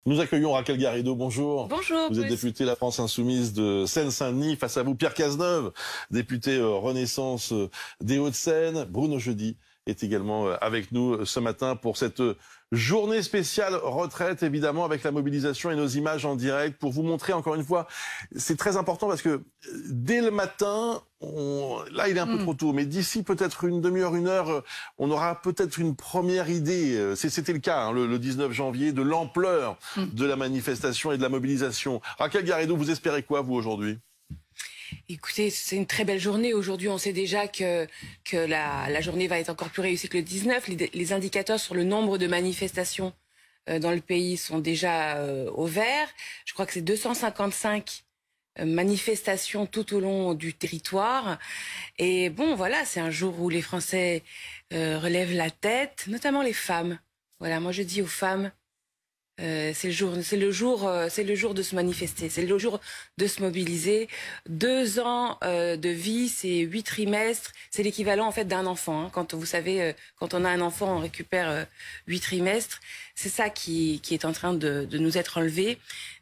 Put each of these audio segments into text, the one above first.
Nous accueillons Raquel Garrido, bonjour. Bonjour. Vous êtes députée La France Insoumise de Seine-Saint-Denis. Face à vous, Pierre Cazeneuve, député Renaissance des Hauts-de-Seine. Bruno Jeudi est également avec nous ce matin pour cette journée spéciale retraite, évidemment, avec la mobilisation et nos images en direct pour vous montrer encore une fois. C'est très important parce que dès le matin, là il est un peu trop tôt, mais d'ici peut-être une demi-heure, une heure, on aura peut-être une première idée. C'était le cas le 19 janvier de l'ampleur de la manifestation et de la mobilisation. Raquel Garrido, vous espérez quoi vous aujourd'hui ? Écoutez, c'est une très belle journée. Aujourd'hui, on sait déjà que la journée va être encore plus réussie que le 19. Les indicateurs sur le nombre de manifestations dans le pays sont déjà au vert. Je crois que c'est 255 manifestations tout au long du territoire. Et bon, voilà, c'est un jour où les Français relèvent la tête, notamment les femmes. Voilà, moi je dis aux femmes, c'est le jour de se manifester, c'est le jour de se mobiliser. 2 ans de vie, c'est 8 trimestres, c'est l'équivalent en fait d'un enfant. Hein. Quand vous savez, quand on a un enfant, on récupère 8 trimestres. C'est ça qui est en train de nous être enlevé.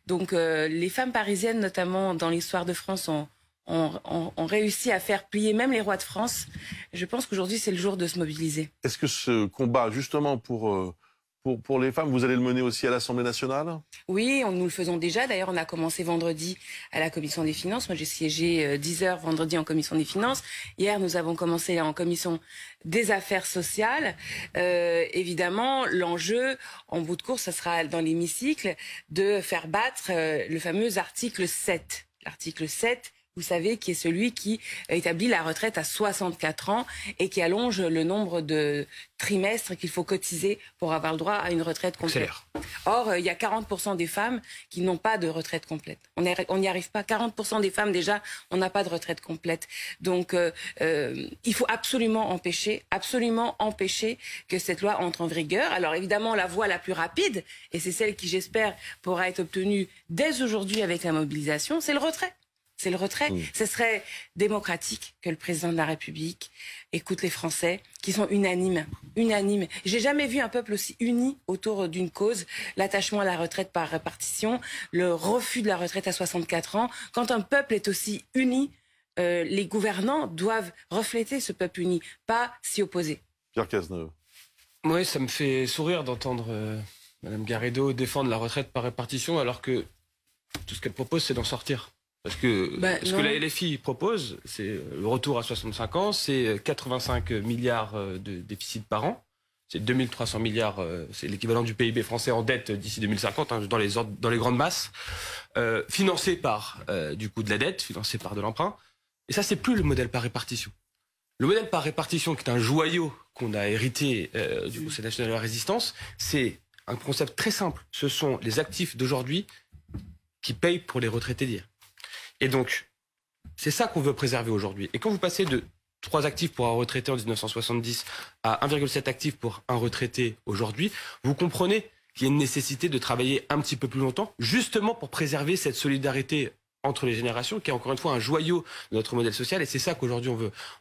Donc les femmes parisiennes, notamment dans l'histoire de France, ont réussi à faire plier même les rois de France. Je pense qu'aujourd'hui, c'est le jour de se mobiliser. Est-ce que ce combat, justement, pour les femmes, vous allez le mener aussi à l'Assemblée nationale ? Oui, nous le faisons déjà. D'ailleurs, on a commencé vendredi à la Commission des Finances. Moi, j'ai siégé 10 heures vendredi en Commission des Finances. Hier, nous avons commencé en Commission des Affaires sociales. Évidemment, l'enjeu, en bout de course, ça sera dans l'hémicycle, de faire battre le fameux article 7. L'article 7, vous savez, qui est celui qui établit la retraite à 64 ans et qui allonge le nombre de trimestres qu'il faut cotiser pour avoir le droit à une retraite complète. Or, il y a 40% des femmes qui n'ont pas de retraite complète. On n'y arrive pas. 40% des femmes, déjà, on n'a pas de retraite complète. Donc, il faut absolument empêcher que cette loi entre en vigueur. Alors, évidemment, la voie la plus rapide, et c'est celle qui, j'espère, pourra être obtenue dès aujourd'hui avec la mobilisation, c'est le retrait. C'est le retrait. Ce serait démocratique que le président de la République écoute les Français qui sont unanimes. J'ai jamais vu un peuple aussi uni autour d'une cause, l'attachement à la retraite par répartition, le refus de la retraite à 64 ans. Quand un peuple est aussi uni, les gouvernants doivent refléter ce peuple uni, pas s'y opposer. Pierre Cazeneuve. Oui, ça me fait sourire d'entendre Mme Garrido défendre la retraite par répartition alors que tout ce qu'elle propose, c'est d'en sortir. Parce que ce que la LFI propose, c'est le retour à 65 ans, c'est 85 milliards de déficit par an, c'est 2300 milliards, c'est l'équivalent du PIB français en dette d'ici 2050, hein, dans les grandes masses, financé par du coup de la dette, financé par de l'emprunt. Et ça, c'est plus le modèle par répartition. Le modèle par répartition, qui est un joyau qu'on a hérité du Conseil national de la résistance, c'est un concept très simple. Ce sont les actifs d'aujourd'hui qui payent pour les retraités d'hier. Et donc, c'est ça qu'on veut préserver aujourd'hui. Et quand vous passez de 3 actifs pour un retraité en 1970 à 1,7 actifs pour un retraité aujourd'hui, vous comprenez qu'il y a une nécessité de travailler un petit peu plus longtemps, justement pour préserver cette solidarité entre les générations, qui est encore une fois un joyau de notre modèle social, et c'est ça qu'aujourd'hui on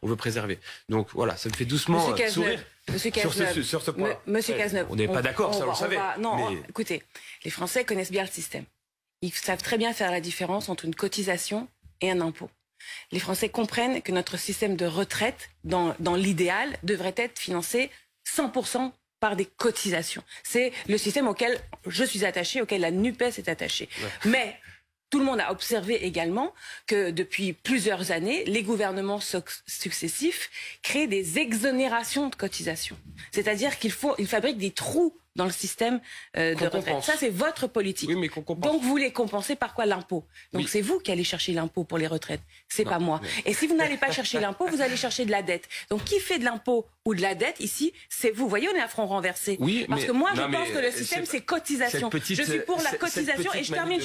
veut préserver. Donc voilà, ça me fait doucement sourire. Monsieur Cazeneuve, sur ce point. Monsieur Cazeneuve, on n'est pas d'accord, ça vous le savez. Écoutez, les Français connaissent bien le système. Ils savent très bien faire la différence entre une cotisation et un impôt. Les Français comprennent que notre système de retraite, dans l'idéal, devrait être financé 100% par des cotisations. C'est le système auquel je suis attachée, auquel la NUPES est attachée. Ouais. Mais tout le monde a observé également que depuis plusieurs années, les gouvernements successifs créent des exonérations de cotisations. C'est-à-dire qu'ils fabriquent des trous dans le système de retraite. Ça, c'est votre politique. Oui, mais donc, vous les compensez par quoi? L'impôt. Donc, c'est vous qui allez chercher l'impôt pour les retraites. C'est pas moi. Et si vous n'allez pas chercher l'impôt, vous allez chercher de la dette. Donc, qui fait de l'impôt ou de la dette ici? C'est vous. Vous voyez, on est à front renversé. Oui, parce que moi, je pense que le système, c'est cotisation. Je suis pour la cotisation. Et je termine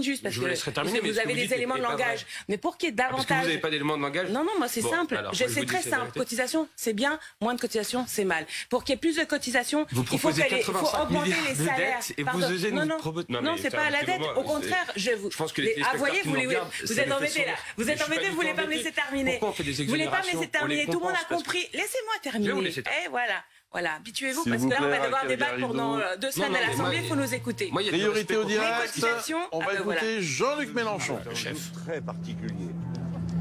juste. Parce que vous avez des éléments de langage. Mais pour qu'il y ait davantage... Parce que vous n'avez pas d'éléments de langage? Non, moi, c'est simple. C'est très simple. Cotisation, c'est bien. Moins de cotisation, c'est mal. Pour qu'il y ait plus de cotisation, il faut augmenter les salaires. Et vous osez non, c'est pas à la dette. Au contraire, je pense que les voyez, vous êtes embêtés là. Vous êtes embêtés, vous voulez pas me laisser terminer. Vous voulez pas me laisser terminer. Tout le monde a compris. Laissez-moi terminer. Et voilà. Voilà, habituez-vous parce que là, on va devoir débattre pendant 2 semaines à l'Assemblée, il faut nous écouter. Priorité au direct, on va écouter Jean-Luc Mélenchon. Chef très particulier,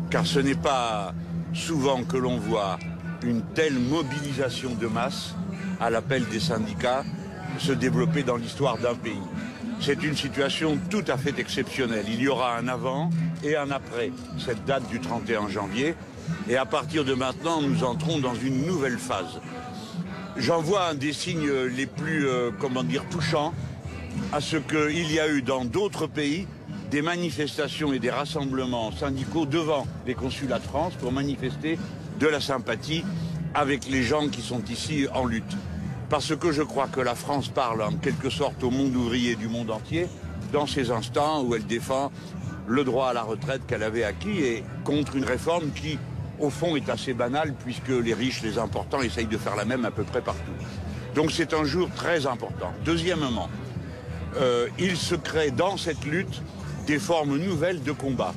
car ce n'est pas souvent que l'on voit une telle mobilisation de masse à l'appel des syndicats se développer dans l'histoire d'un pays. C'est une situation tout à fait exceptionnelle. Il y aura un avant et un après cette date du 31 janvier. Et à partir de maintenant, nous entrons dans une nouvelle phase. J'en vois un des signes les plus, touchants à ce qu'il y a eu dans d'autres pays des manifestations et des rassemblements syndicaux devant les consulats de France pour manifester de la sympathie avec les gens qui sont ici en lutte. Parce que je crois que la France parle en quelque sorte au monde ouvrier du monde entier dans ces instants où elle défend le droit à la retraite qu'elle avait acquis et contre une réforme qui, au fond, est assez banale puisque les riches, les importants essayent de faire la même à peu près partout. Donc c'est un jour très important. Deuxièmement, il se crée dans cette lutte des formes nouvelles de combat.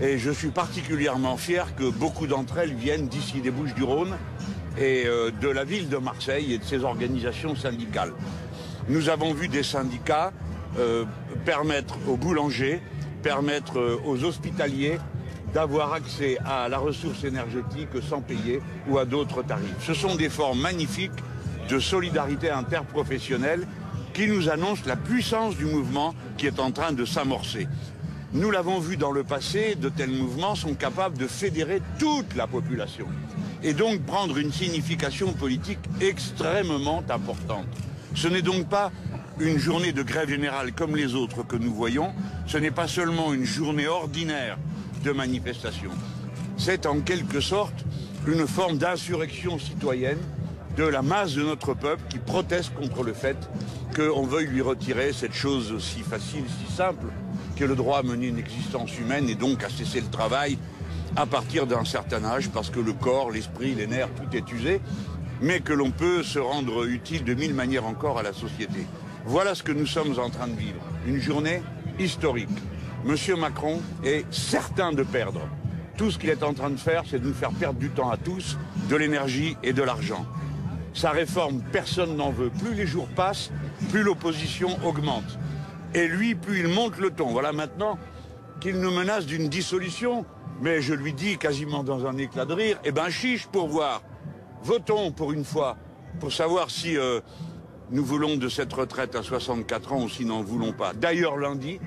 Et je suis particulièrement fier que beaucoup d'entre elles viennent d'ici des Bouches-du-Rhône et de la ville de Marseille et de ses organisations syndicales. Nous avons vu des syndicats permettre aux boulangers, permettre aux hospitaliers d'avoir accès à la ressource énergétique sans payer ou à d'autres tarifs. Ce sont des formes magnifiques de solidarité interprofessionnelle qui nous annoncent la puissance du mouvement qui est en train de s'amorcer. Nous l'avons vu dans le passé, de tels mouvements sont capables de fédérer toute la population et donc prendre une signification politique extrêmement importante. Ce n'est donc pas une journée de grève générale comme les autres que nous voyons, ce n'est pas seulement une journée ordinaire de manifestation. C'est en quelque sorte une forme d'insurrection citoyenne de la masse de notre peuple qui proteste contre le fait qu'on veuille lui retirer cette chose si facile, si simple, que le droit à mener une existence humaine et donc à cesser le travail à partir d'un certain âge parce que le corps, l'esprit, les nerfs, tout est usé, mais que l'on peut se rendre utile de 1000 manières encore à la société. Voilà ce que nous sommes en train de vivre. Une journée historique. Monsieur Macron est certain de perdre. Tout ce qu'il est en train de faire, c'est de nous faire perdre du temps à tous, de l'énergie et de l'argent. Sa réforme, personne n'en veut. Plus les jours passent, plus l'opposition augmente. Et lui, plus il monte le ton. Voilà maintenant qu'il nous menace d'une dissolution. Mais je lui dis quasiment dans un éclat de rire, eh ben chiche pour voir. Votons pour une fois, pour savoir si nous voulons de cette retraite à 64 ans ou si nous n'en voulons pas. D'ailleurs, lundi,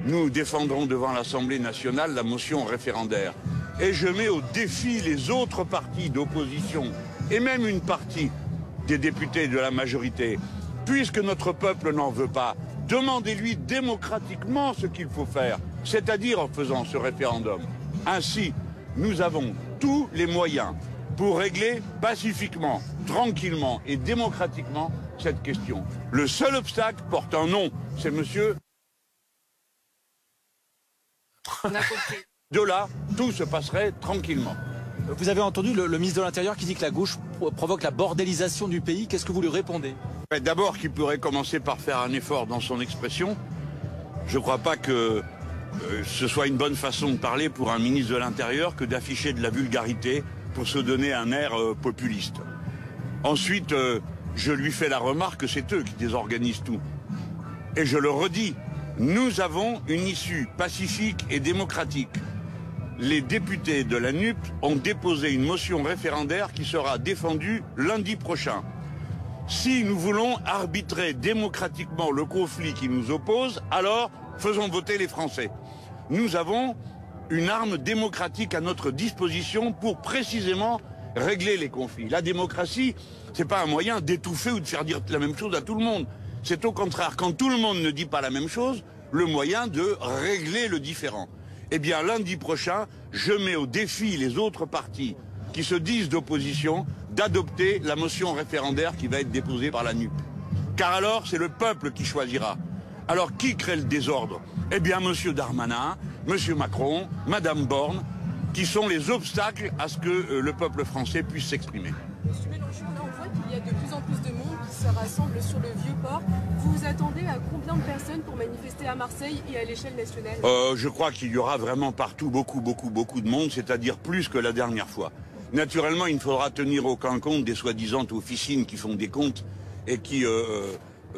nous défendrons devant l'Assemblée nationale la motion référendaire. Et je mets au défi les autres partis d'opposition et même une partie des députés de la majorité. Puisque notre peuple n'en veut pas, demandez-lui démocratiquement ce qu'il faut faire, c'est-à-dire en faisant ce référendum. Ainsi, nous avons tous les moyens pour régler pacifiquement, tranquillement et démocratiquement cette question. Le seul obstacle porte un nom, c'est monsieur... On a compris. De là, tout se passerait tranquillement. Vous avez entendu le ministre de l'Intérieur qui dit que la gauche provoque la bordélisation du pays. Qu'est-ce que vous lui répondez? D'abord qu'il pourrait commencer par faire un effort dans son expression. Je ne crois pas que ce soit une bonne façon de parler pour un ministre de l'Intérieur que d'afficher de la vulgarité pour se donner un air populiste. Ensuite, je lui fais la remarque que c'est eux qui désorganisent tout. Et je le redis, nous avons une issue pacifique et démocratique. Les députés de la NUP ont déposé une motion référendaire qui sera défendue lundi prochain. Si nous voulons arbitrer démocratiquement le conflit qui nous oppose, alors faisons voter les Français. Nous avons une arme démocratique à notre disposition pour précisément régler les conflits. La démocratie, c'est pas un moyen d'étouffer ou de faire dire la même chose à tout le monde. C'est au contraire, quand tout le monde ne dit pas la même chose, le moyen de régler le différend. Eh bien, lundi prochain, je mets au défi les autres partis qui se disent d'opposition d'adopter la motion référendaire qui va être déposée par la NUP. Car alors, c'est le peuple qui choisira. Alors, qui crée le désordre? Eh bien, M. Darmanin, M. Macron, Mme Borne, qui sont les obstacles à ce que le peuple français puisse s'exprimer. Monsieur Mélenchon, là, on voit qu'il y a de plus en plus de monde qui se rassemble sur le Vieux-Port. Vous vous attendez à combien de personnes pour manifester à Marseille et à l'échelle nationale? Je crois qu'il y aura vraiment partout beaucoup de monde, c'est-à-dire plus que la dernière fois. Naturellement, il ne faudra tenir aucun compte des soi-disant officines qui font des comptes et qui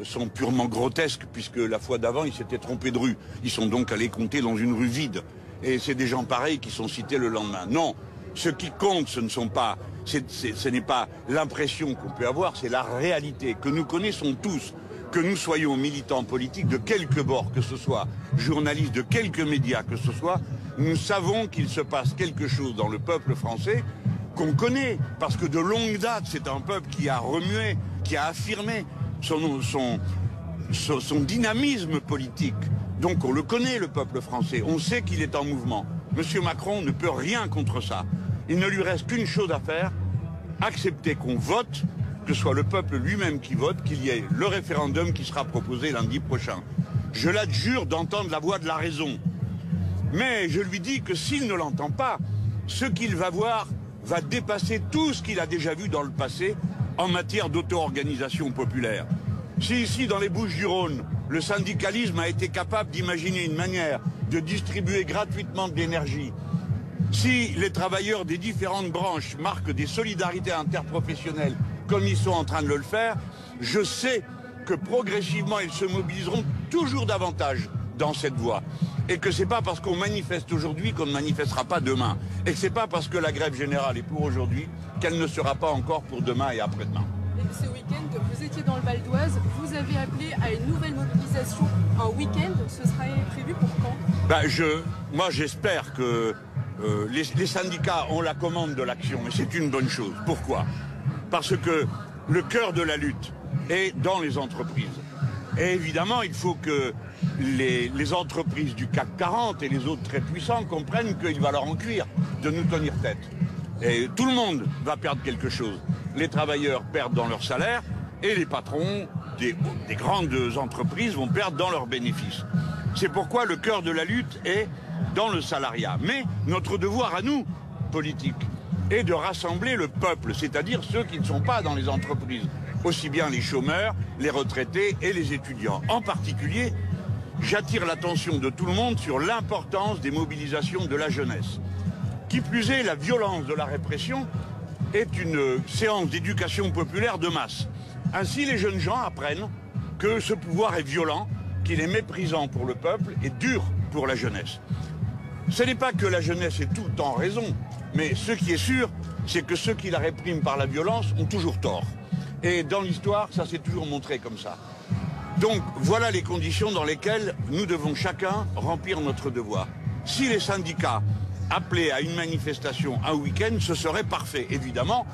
sont purement grotesques, puisque la fois d'avant, ils s'étaient trompés de rue. Ils sont donc allés compter dans une rue vide. Et c'est des gens pareils qui sont cités le lendemain. Non, ce qui compte, ce n'est pas l'impression qu'on peut avoir, c'est la réalité que nous connaissons tous. Que nous soyons militants politiques de quelque bord que ce soit, journalistes de quelques médias que ce soit, nous savons qu'il se passe quelque chose dans le peuple français qu'on connaît, parce que de longue date, c'est un peuple qui a remué, qui a affirmé son dynamisme politique. Donc on le connaît, le peuple français, on sait qu'il est en mouvement. Monsieur Macron ne peut rien contre ça. Il ne lui reste qu'une chose à faire, accepter qu'on vote, que ce soit le peuple lui-même qui vote, qu'il y ait le référendum qui sera proposé lundi prochain. Je l'adjure d'entendre la voix de la raison. Mais je lui dis que s'il ne l'entend pas, ce qu'il va voir va dépasser tout ce qu'il a déjà vu dans le passé en matière d'auto-organisation populaire. Si ici, dans les Bouches-du-Rhône, le syndicalisme a été capable d'imaginer une manière de distribuer gratuitement de l'énergie, si les travailleurs des différentes branches marquent des solidarités interprofessionnelles comme ils sont en train de le faire, je sais que progressivement ils se mobiliseront toujours davantage dans cette voie. Et que c'est pas parce qu'on manifeste aujourd'hui qu'on ne manifestera pas demain. Et que c'est pas parce que la grève générale est pour aujourd'hui qu'elle ne sera pas encore pour demain et après-demain. Et ce week-end, vous étiez dans le Val d'Oise, vous avez appelé à une nouvelle mobilisation en week-end. Ce serait prévu pour quand? Moi j'espère que les syndicats ont la commande de l'action, mais c'est une bonne chose. Pourquoi? Parce que le cœur de la lutte est dans les entreprises. Et évidemment, il faut que les entreprises du CAC 40 et les autres très puissants comprennent qu'il va leur en cuire de nous tenir tête. Et tout le monde va perdre quelque chose. Les travailleurs perdent dans leur salaire et les patrons des grandes entreprises vont perdre dans leurs bénéfices. C'est pourquoi le cœur de la lutte est dans le salariat. Mais notre devoir à nous, politiques, est de rassembler le peuple, c'est-à-dire ceux qui ne sont pas dans les entreprises, aussi bien les chômeurs, les retraités et les étudiants. En particulier, j'attire l'attention de tout le monde sur l'importance des mobilisations de la jeunesse. Qui plus est, la violence de la répression est une séance d'éducation populaire de masse. Ainsi, les jeunes gens apprennent que ce pouvoir est violent, qu'il est méprisant pour le peuple et dur pour la jeunesse. Ce n'est pas que la jeunesse ait tout le temps raison, mais ce qui est sûr, c'est que ceux qui la répriment par la violence ont toujours tort. Et dans l'histoire, ça s'est toujours montré comme ça. Donc voilà les conditions dans lesquelles nous devons chacun remplir notre devoir. Si les syndicats appelaient à une manifestation un week-end, ce serait parfait. Évidemment,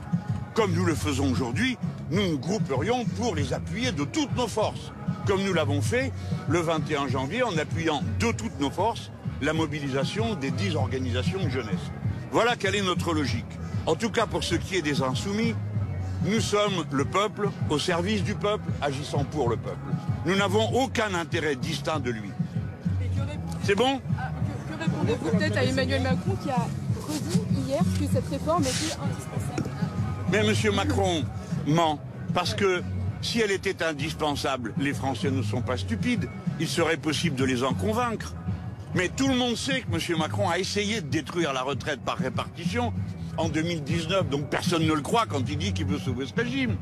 comme nous le faisons aujourd'hui, nous nous grouperions pour les appuyer de toutes nos forces. Comme nous l'avons fait le 21 janvier en appuyant de toutes nos forces la mobilisation des 10 organisations de jeunesse. Voilà quelle est notre logique. En tout cas, pour ce qui est des insoumis, nous sommes le peuple, au service du peuple, agissant pour le peuple. Nous n'avons aucun intérêt distinct de lui. C'est bon? Que répondez-vous peut-être à Emmanuel Macron qui a redit hier que cette réforme était indispensable? Mais M. Macron ment, parce que si elle était indispensable, les Français ne sont pas stupides, il serait possible de les en convaincre. Mais tout le monde sait que M. Macron a essayé de détruire la retraite par répartition en 2019, donc personne ne le croit quand il dit qu'il veut sauver ce régime.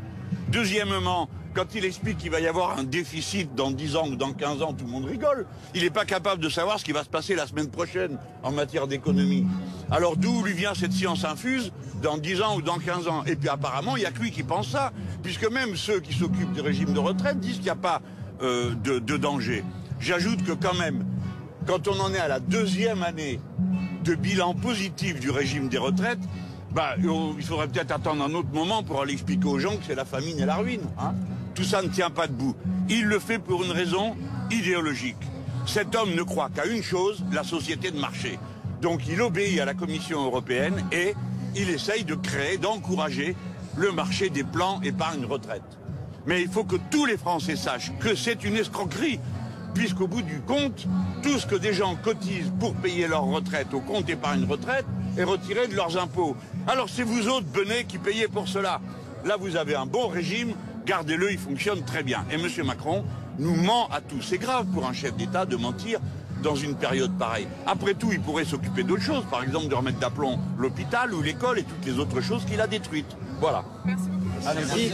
Deuxièmement, quand il explique qu'il va y avoir un déficit dans 10 ans ou dans 15 ans, tout le monde rigole. Il n'est pas capable de savoir ce qui va se passer la semaine prochaine en matière d'économie. Alors d'où lui vient cette science infuse dans 10 ans ou dans 15 ans? Et puis apparemment, il n'y a que lui qui pense ça, puisque même ceux qui s'occupent du régime de retraite disent qu'il n'y a pas de danger. J'ajoute que quand même, quand on en est à la 2e année de bilan positif du régime des retraites, il faudrait peut-être attendre un autre moment pour aller expliquer aux gens que c'est la famine et la ruine. Hein. Tout ça ne tient pas debout. Il le fait pour une raison idéologique. Cet homme ne croit qu'à une chose, la société de marché. Donc il obéit à la Commission européenne et il essaye de créer, d'encourager le marché des plans épargne retraite. Mais il faut que tous les Français sachent que c'est une escroquerie, puisqu'au bout du compte, tout ce que des gens cotisent pour payer leur retraite au compte épargne retraite est retiré de leurs impôts. Alors c'est vous autres, benets, qui payez pour cela. Là, vous avez un bon régime, gardez-le, il fonctionne très bien. Et M. Macron nous ment à tous. C'est grave pour un chef d'État de mentir dans une période pareille. Après tout, il pourrait s'occuper d'autres choses, par exemple de remettre d'aplomb l'hôpital ou l'école et toutes les autres choses qu'il a détruites. Voilà. Merci beaucoup. Allez-y.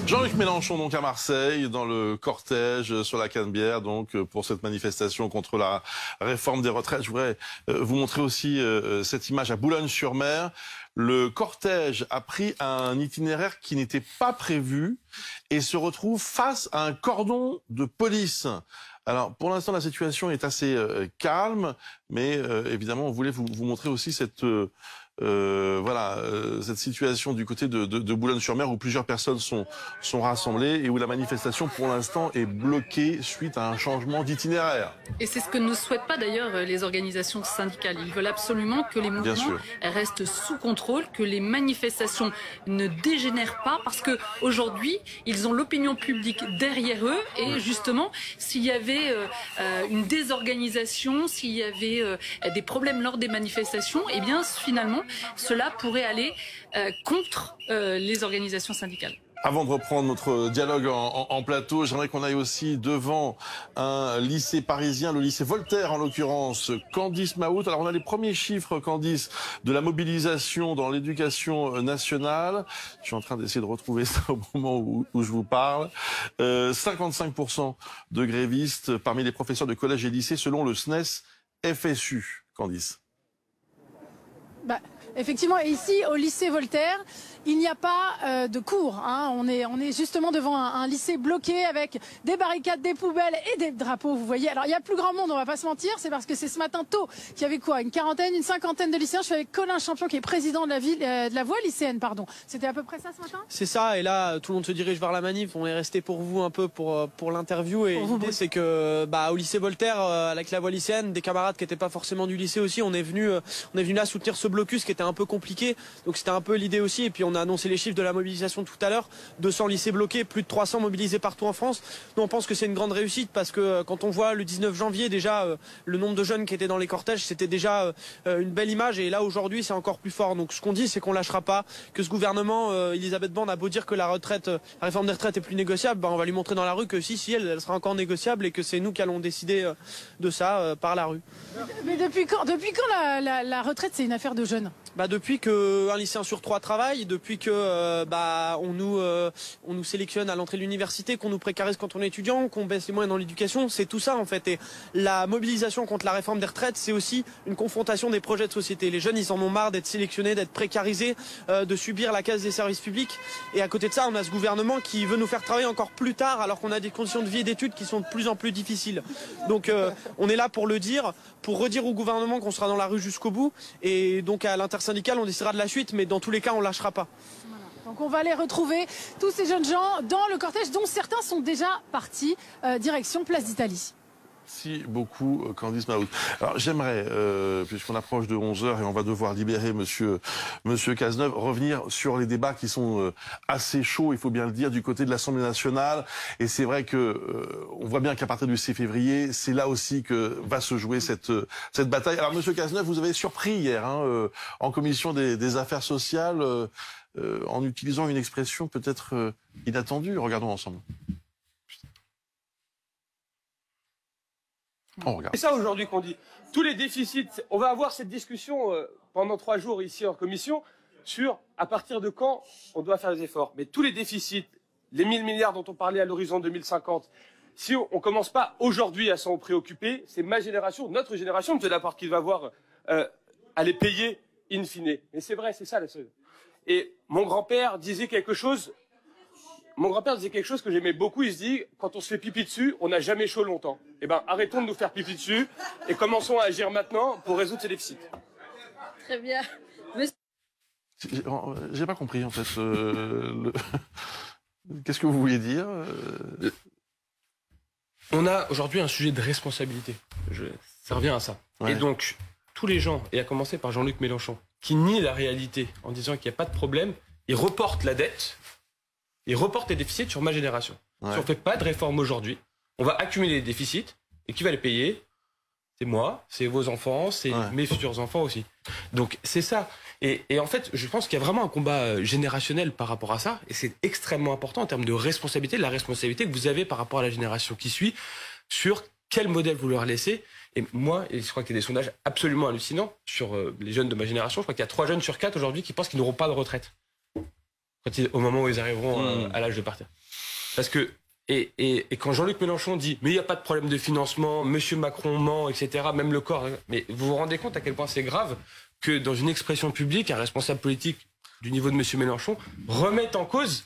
Jean-Luc Mélenchon, donc à Marseille, dans le cortège sur la Canebière, donc pour cette manifestation contre la réforme des retraites. Je voudrais vous montrer aussi cette image à Boulogne-sur-Mer. Le cortège a pris un itinéraire qui n'était pas prévu et se retrouve face à un cordon de police. Alors, pour l'instant, la situation est assez calme, mais évidemment, on voulait vous montrer aussi cette cette situation du côté de Boulogne-sur-Mer où plusieurs personnes sont rassemblées et où la manifestation pour l'instant est bloquée suite à un changement d'itinéraire. Et c'est ce que ne souhaitent pas d'ailleurs les organisations syndicales. Ils veulent absolument que les mouvements restent sous contrôle, que les manifestations ne dégénèrent pas parce que aujourd'hui ils ont l'opinion publique derrière eux et justement s'il y avait une désorganisation, s'il y avait des problèmes lors des manifestations, eh bien finalement cela pourrait aller contre les organisations syndicales. Avant de reprendre notre dialogue en plateau, j'aimerais qu'on aille aussi devant un lycée parisien, le lycée Voltaire en l'occurrence, Candice Mahout. Alors on a les premiers chiffres, Candice, de la mobilisation dans l'éducation nationale. Je suis en train d'essayer de retrouver ça au moment où je vous parle. 55% de grévistes parmi les professeurs de collège et lycée selon le SNES FSU. Candice. Effectivement, et ici, au lycée Voltaire, il n'y a pas de cours. Hein. On est justement devant un lycée bloqué avec des barricades, des poubelles et des drapeaux, vous voyez. Alors, il y a plus grand monde, on va pas se mentir. C'est parce que c'est ce matin tôt qu'il y avait quoi, une cinquantaine de lycéens. Je suis avec Colin Champion, qui est président de la ville, de la voie lycéenne, pardon. C'était à peu près ça ce matin? C'est ça, et là, tout le monde se dirige vers la manif. On est resté pour vous un peu pour l'interview. Et l'idée, c'est que, au lycée Voltaire, avec la voie lycéenne, des camarades qui n'étaient pas forcément du lycée aussi, on est venu là soutenir ce blocus qui était un peu compliqué. Donc, c'était un peu l'idée aussi. Et puis, on a annoncé les chiffres de la mobilisation tout à l'heure. 200 lycées bloqués, plus de 300 mobilisés partout en France. Nous, on pense que c'est une grande réussite parce que quand on voit le 19 janvier, déjà, le nombre de jeunes qui étaient dans les cortèges, c'était déjà une belle image. Et là, aujourd'hui, c'est encore plus fort. Donc, ce qu'on dit, c'est qu'on lâchera pas, que ce gouvernement, Elisabeth Borne a beau dire que la réforme des retraites est plus négociable, on va lui montrer dans la rue que si, elle sera encore négociable et que c'est nous qui allons décider de ça par la rue. Mais depuis quand la retraite, c'est une affaire de jeunes? Depuis qu'un lycéen sur 3 travaille, depuis que on nous sélectionne à l'entrée de l'université, qu'on nous précarise quand on est étudiant, qu'on baisse les moyens dans l'éducation, c'est tout ça en fait. Et la mobilisation contre la réforme des retraites, c'est aussi une confrontation des projets de société. Les jeunes, ils en ont marre d'être sélectionnés, d'être précarisés, de subir la casse des services publics. Et à côté de ça, on a ce gouvernement qui veut nous faire travailler encore plus tard, alors qu'on a des conditions de vie et d'études qui sont de plus en plus difficiles. Donc on est là pour le dire, pour redire au gouvernement qu'on sera dans la rue jusqu'au bout. Et donc à l'intersyndicale, on décidera de la suite, mais dans tous les cas, on lâchera pas. Donc on va aller retrouver tous ces jeunes gens dans le cortège dont certains sont déjà partis, direction Place d'Italie. Merci beaucoup, Candice Mahout. Alors j'aimerais, puisqu'on approche de 11h et on va devoir libérer Monsieur Cazeneuve, revenir sur les débats qui sont assez chauds, il faut bien le dire, du côté de l'Assemblée nationale. Et c'est vrai que on voit bien qu'à partir du 6 février, c'est là aussi que va se jouer cette bataille. Alors Monsieur Cazeneuve, vous avez surpris hier en commission des affaires sociales en utilisant une expression peut-être inattendue. Regardons ensemble. C'est ça aujourd'hui qu'on dit. Tous les déficits, on va avoir cette discussion pendant 3 jours ici en commission sur à partir de quand on doit faire des efforts. Mais tous les déficits, les 1000 milliards dont on parlait à l'horizon 2050, si on ne commence pas aujourd'hui à s'en préoccuper, c'est ma génération, notre génération, M. Laporte, qui va avoir à les payer in fine. Mais c'est vrai, c'est ça la seule. Et mon grand-père disait quelque chose que j'aimais beaucoup, il se dit, quand on se fait pipi dessus, on n'a jamais chaud longtemps. Eh ben, arrêtons de nous faire pipi dessus et commençons à agir maintenant pour résoudre ces déficits. Très bien. J'ai pas compris, en fait. Qu'est-ce que vous vouliez dire On a aujourd'hui un sujet de responsabilité. Ça revient à ça. Ouais. Et donc, tous les gens, et à commencer par Jean-Luc Mélenchon, qui nie la réalité en disant qu'il n'y a pas de problème, ils reportent la dette, ils reportent les déficits sur ma génération. Ouais. Si on ne fait pas de réforme aujourd'hui, on va accumuler les déficits, et qui va les payer? C'est moi, c'est vos enfants, c'est mes futurs enfants aussi. Donc c'est ça. Et en fait, je pense qu'il y a vraiment un combat générationnel par rapport à ça, et c'est extrêmement important en termes de responsabilité, la responsabilité que vous avez par rapport à la génération qui suit. sur quel modèle vous leur laissez. Et moi, je crois qu'il y a des sondages absolument hallucinants sur les jeunes de ma génération. Je crois qu'il y a 3 jeunes sur 4 aujourd'hui qui pensent qu'ils n'auront pas de retraite au moment où ils arriveront à l'âge de partir. Parce que, et quand Jean-Luc Mélenchon dit « mais il n'y a pas de problème de financement, Monsieur Macron ment, etc. » Même le corps. Mais vous vous rendez compte à quel point c'est grave que dans une expression publique, un responsable politique du niveau de Monsieur Mélenchon remette en cause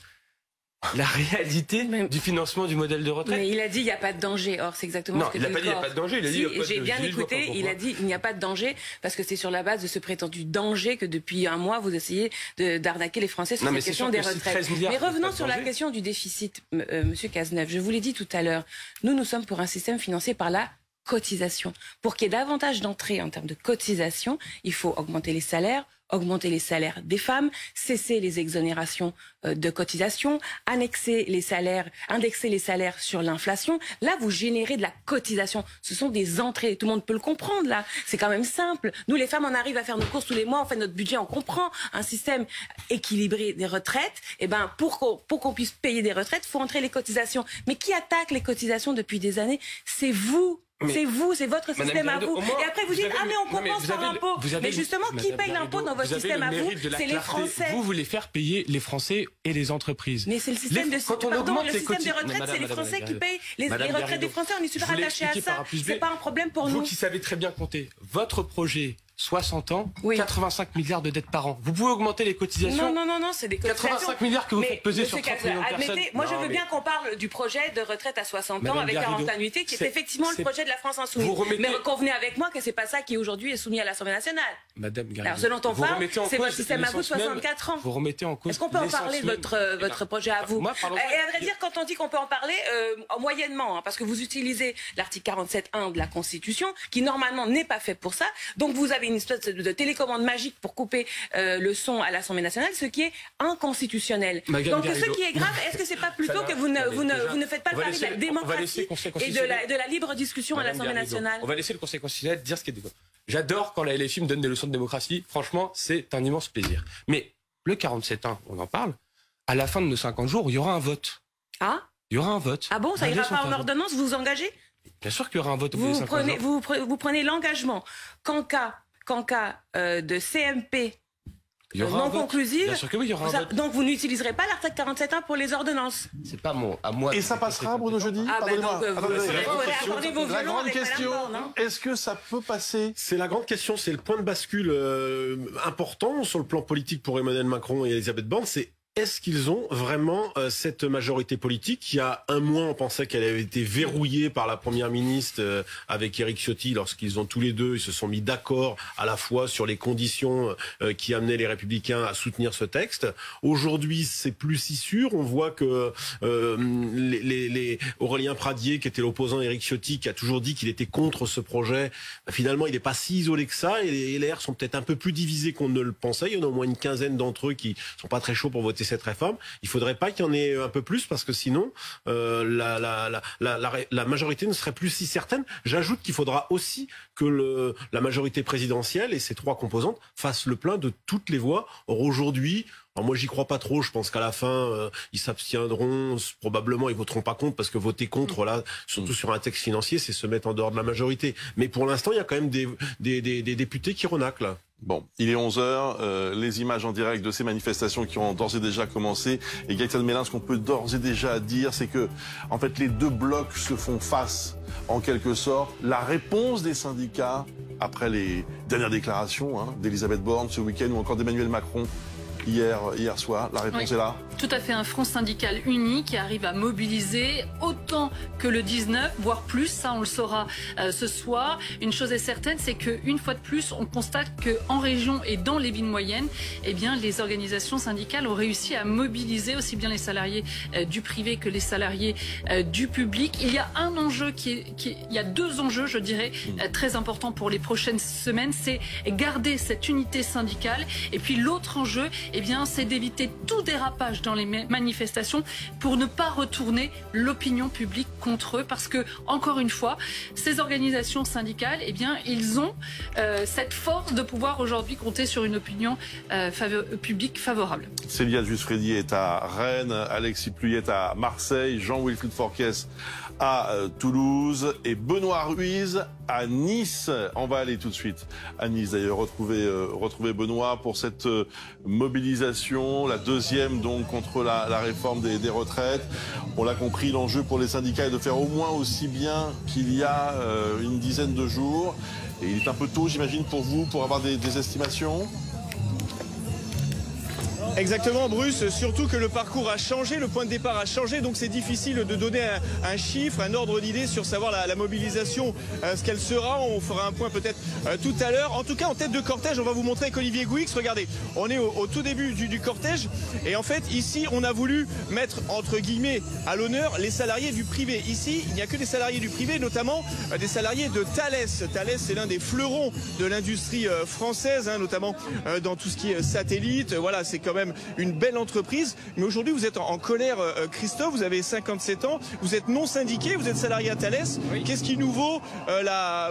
la réalité du financement du modèle de retraite. Mais il a dit il n'y a pas de danger. Or, c'est exactement ce que dit le corps. Non, il n'a pas dit il n'y a pas de danger. Il a dit, j'ai bien écouté, il a dit il n'y a pas de danger parce que c'est sur la base de ce prétendu danger que depuis un mois, vous essayez d'arnaquer les Français sur la question des retraites. Mais revenons sur la question du déficit, Monsieur Cazeneuve. Je vous l'ai dit tout à l'heure. Nous sommes pour un système financé par la cotisation. Pour qu'il y ait davantage d'entrées en termes de cotisation, il faut augmenter les salaires des femmes, cesser les exonérations de cotisation, indexer les salaires sur l'inflation. Là, vous générez de la cotisation. Ce sont des entrées. Tout le monde peut le comprendre, là. C'est quand même simple. Nous, les femmes, on arrive à faire nos courses tous les mois, on fait notre budget, on comprend un système équilibré des retraites. Eh ben, pour qu'on puisse payer des retraites, il faut entrer les cotisations. Mais qui attaque les cotisations depuis des années? C'est vous. C'est votre système à vous. Et après, vous dites, mais on compense par l'impôt. Mais justement, qui paye l'impôt dans votre système à vous? C'est les Français. Vous voulez faire payer les Français et les entreprises. Mais c'est le système de retraite, c'est les Français qui payent les retraites des Français. On est super attachés à ça. C'est pas un problème pour nous. Vous qui savez très bien compter, votre projet 60 ans, 85 milliards de dettes par an. Vous pouvez augmenter les cotisations? Non, c'est des cotisations. 85 milliards que vous faites peser sur 30 millions de personnes. Moi, je veux bien qu'on parle du projet de retraite à 60 ans avec 40 annuités, qui est effectivement le projet de la France insoumise. Mais convenez avec moi que c'est pas ça qui aujourd'hui est soumis à l'Assemblée nationale. Madame Garrido, alors selon ton phare, c'est votre système à vous de 64 ans. Vous remettez en cause. Est-ce qu'on peut en parler de votre projet à vous? Et à vrai dire, quand on dit qu'on peut en parler, moyennement, parce que vous utilisez l'article 47.1 de la Constitution, qui normalement n'est pas fait pour ça. Donc vous avez une espèce de télécommande magique pour couper le son à l'Assemblée nationale, ce qui est inconstitutionnel. Donc ce qui est grave, est-ce que c'est pas plutôt que vous ne faites pas le pari de la démocratie et de la libre discussion à l'Assemblée nationale? On va laisser le Conseil constitutionnel dire ce qui est débat. J'adore quand la LFI me donne des leçons de démocratie. Franchement, c'est un immense plaisir. Mais le 47.1, on en parle. À la fin de nos 50 jours, il y aura un vote. Ah? Il y aura un vote. Ah bon, ça ira pas en ordonnance, vous vous engagez? Bien sûr qu'il y aura un vote. Vous prenez l'engagement qu'en cas de CMP non conclusive, bien sûr que oui, il y aura un vote. Donc vous n'utiliserez pas l'article 47.1 pour les ordonnances. C'est pas à moi. Et ça passera, Bruno Jeudi? La grande question, est-ce que ça peut passer? C'est la grande question, c'est le point de bascule important sur le plan politique pour Emmanuel Macron et Elisabeth Borne. C'est est-ce qu'ils ont vraiment cette majorité politique? Il y a un mois, on pensait qu'elle avait été verrouillée par la première ministre avec Éric Ciotti lorsqu'ils ont tous les deux, ils se sont mis d'accord à la fois sur les conditions qui amenaient les Républicains à soutenir ce texte. Aujourd'hui, c'est plus si sûr. On voit que Aurélien Pradier, qui était l'opposant Éric Ciotti, qui a toujours dit qu'il était contre ce projet, finalement, il n'est pas si isolé que ça. Et les LR sont peut-être un peu plus divisés qu'on ne le pensait. Il y en a au moins une quinzaine d'entre eux qui sont pas très chauds pour voter cette réforme. Il faudrait pas qu'il y en ait un peu plus parce que sinon la majorité ne serait plus si certaine. J'ajoute qu'il faudra aussi que la majorité présidentielle et ses 3 composantes fassent le plein de toutes les voix. Or aujourd'hui, alors moi j'y crois pas trop, je pense qu'à la fin ils s'abstiendront, probablement ils voteront pas contre parce que voter contre là, surtout sur un texte financier, c'est se mettre en dehors de la majorité. Mais pour l'instant il y a quand même des députés qui renaclent. Bon, il est 11h, les images en direct de ces manifestations qui ont d'ores et déjà commencé. Et Gaëtan Mélin, ce qu'on peut d'ores et déjà dire, c'est que en fait les deux blocs se font face en quelque sorte. La réponse des syndicats après les dernières déclarations d'Elisabeth Borne ce week-end ou encore d'Emmanuel Macron hier soir, la réponse est là. Tout à fait, un front syndical uni qui arrive à mobiliser autant que le 19, voire plus, ça on le saura ce soir. Une chose est certaine, c'est qu'une fois de plus, on constate qu'en région et dans les villes moyennes, eh bien, les organisations syndicales ont réussi à mobiliser aussi bien les salariés du privé que les salariés du public. Il y a un enjeu il y a 2 enjeux, je dirais, très importants pour les prochaines semaines, c'est garder cette unité syndicale. Et puis l'autre enjeu, eh bien, c'est d'éviter tout dérapage dans les manifestations pour ne pas retourner l'opinion publique contre eux, parce que, encore une fois, ces organisations syndicales, eh bien, ils ont cette force de pouvoir aujourd'hui compter sur une opinion publique favorable. Célia Jusfredi est à Rennes, Alexis Pluyet à Marseille, Jean-Wilfried Forquès à Toulouse et Benoît Ruiz à Nice. On va aller tout de suite à Nice d'ailleurs, retrouver Benoît pour cette mobilisation, la deuxième donc contre la réforme des retraites. On l'a compris, l'enjeu pour les syndicats est de faire au moins aussi bien qu'il y a une dizaine de jours. Et il est un peu tôt, j'imagine, pour vous, pour avoir des estimations? Exactement, Bruce, surtout que le parcours a changé, le point de départ a changé, donc c'est difficile de donner un chiffre, un ordre d'idée sur savoir la mobilisation, ce qu'elle sera. On fera un point peut-être tout à l'heure. En tout cas, en tête de cortège, on va vous montrer avec Olivier Gouix. Regardez, on est au tout début du cortège et en fait, ici, on a voulu mettre, entre guillemets, à l'honneur les salariés du privé. Ici, il n'y a que des salariés du privé, notamment des salariés de Thales. Thales, c'est l'un des fleurons de l'industrie française, hein, notamment dans tout ce qui est satellite. Voilà, c'est quand même une belle entreprise, mais aujourd'hui vous êtes en colère, Christophe, vous avez 57 ans, vous êtes non syndiqué, vous êtes salarié à Thales. Oui. Qu'est-ce qui nous vaut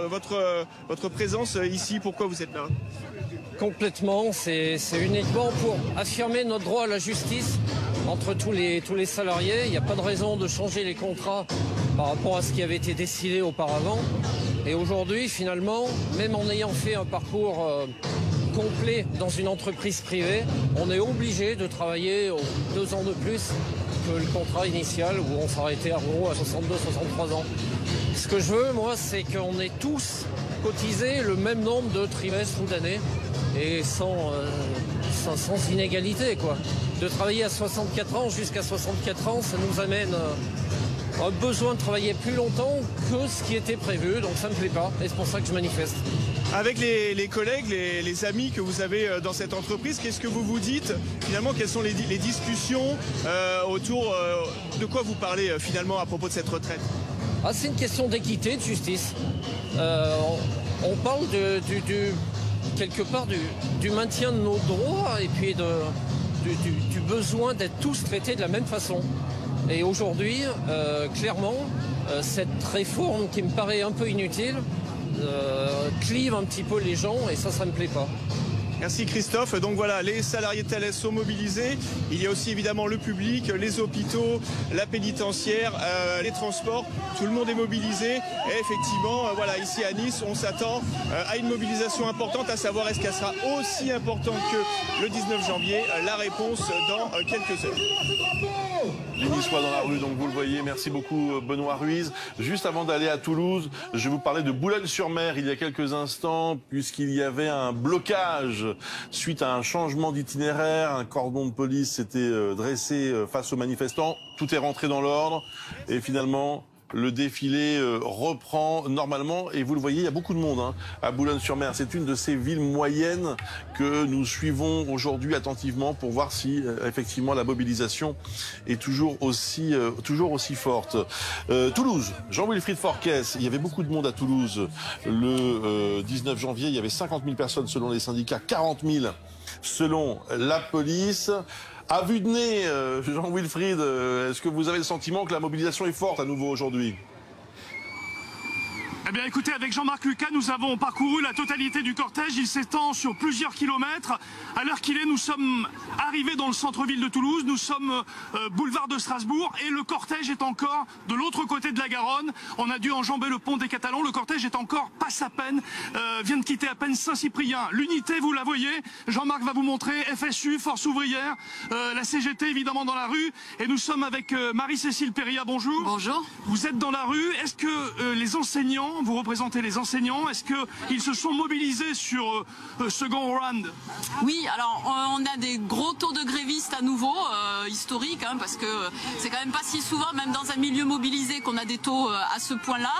votre présence ici? Pourquoi vous êtes là? Complètement, c'est uniquement pour affirmer notre droit à la justice entre tous les salariés. Il n'y a pas de raison de changer les contrats par rapport à ce qui avait été décidé auparavant. Et aujourd'hui, finalement, même en ayant fait un parcours complet dans une entreprise privée, on est obligé de travailler 2 ans de plus que le contrat initial où on s'arrêtait à 62, 63 ans. Ce que je veux, moi, c'est qu'on ait tous cotisé le même nombre de trimestres ou d'années et sans inégalité, quoi. De travailler à 64 ans jusqu'à 64 ans, ça nous amène un besoin de travailler plus longtemps que ce qui était prévu, donc ça ne me plaît pas et c'est pour ça que je manifeste. Avec les collègues, les amis que vous avez dans cette entreprise, qu'est-ce que vous vous dites? Finalement, quelles sont les discussions autour de quoi vous parlez finalement à propos de cette retraite? C'est une question d'équité, de justice. On parle quelque part du maintien de nos droits et puis du besoin d'être tous traités de la même façon. Et aujourd'hui, clairement, cette réforme qui me paraît un peu inutile clive un petit peu les gens et ça me plaît pas. Merci Christophe. Donc voilà, les salariés de Thales sont mobilisés. Il y a aussi évidemment le public, les hôpitaux, la pénitentiaire, les transports. Tout le monde est mobilisé. Et effectivement, voilà, ici à Nice, on s'attend à une mobilisation importante, à savoir est-ce qu'elle sera aussi importante que le 19 janvier. La réponse dans quelques heures. Les Niçois dans la rue, donc vous le voyez. Merci beaucoup Benoît Ruiz. Juste avant d'aller à Toulouse, je vais vous parler de Boulogne-sur-Mer il y a quelques instants, puisqu'il y avait un blocage suite à un changement d'itinéraire. Un cordon de police s'était dressé face aux manifestants. Tout est rentré dans l'ordre et finalement le défilé reprend normalement et vous le voyez, il y a beaucoup de monde à Boulogne-sur-Mer. C'est une de ces villes moyennes que nous suivons aujourd'hui attentivement pour voir si effectivement la mobilisation est toujours aussi forte. Toulouse, Jean-Wilfried Forquès, il y avait beaucoup de monde à Toulouse le 19 janvier. Il y avait 50 000 personnes selon les syndicats, 40 000 selon la police. À vue de nez, Jean-Wilfried, est-ce que vous avez le sentiment que la mobilisation est forte à nouveau aujourd'hui ? Eh bien écoutez, avec Jean-Marc Lucas, nous avons parcouru la totalité du cortège. Il s'étend sur plusieurs kilomètres. À l'heure qu'il est, nous sommes arrivés dans le centre-ville de Toulouse. Nous sommes boulevard de Strasbourg et le cortège est encore de l'autre côté de la Garonne. On a dû enjamber le pont des Catalans. Le cortège est encore, passe à peine, vient de quitter à peine Saint-Cyprien. L'unité, vous la voyez. Jean-Marc va vous montrer FSU, Force ouvrière, la CGT évidemment dans la rue. Et nous sommes avec Marie-Cécile Péria, bonjour. Bonjour. Vous êtes dans la rue. Est-ce que les enseignants, vous représentez les enseignants, est-ce qu'ils se sont mobilisés sur second round? Oui, alors on a des gros taux de grévistes à nouveau, historiques, parce que c'est quand même pas si souvent, même dans un milieu mobilisé, qu'on a des taux à ce point-là.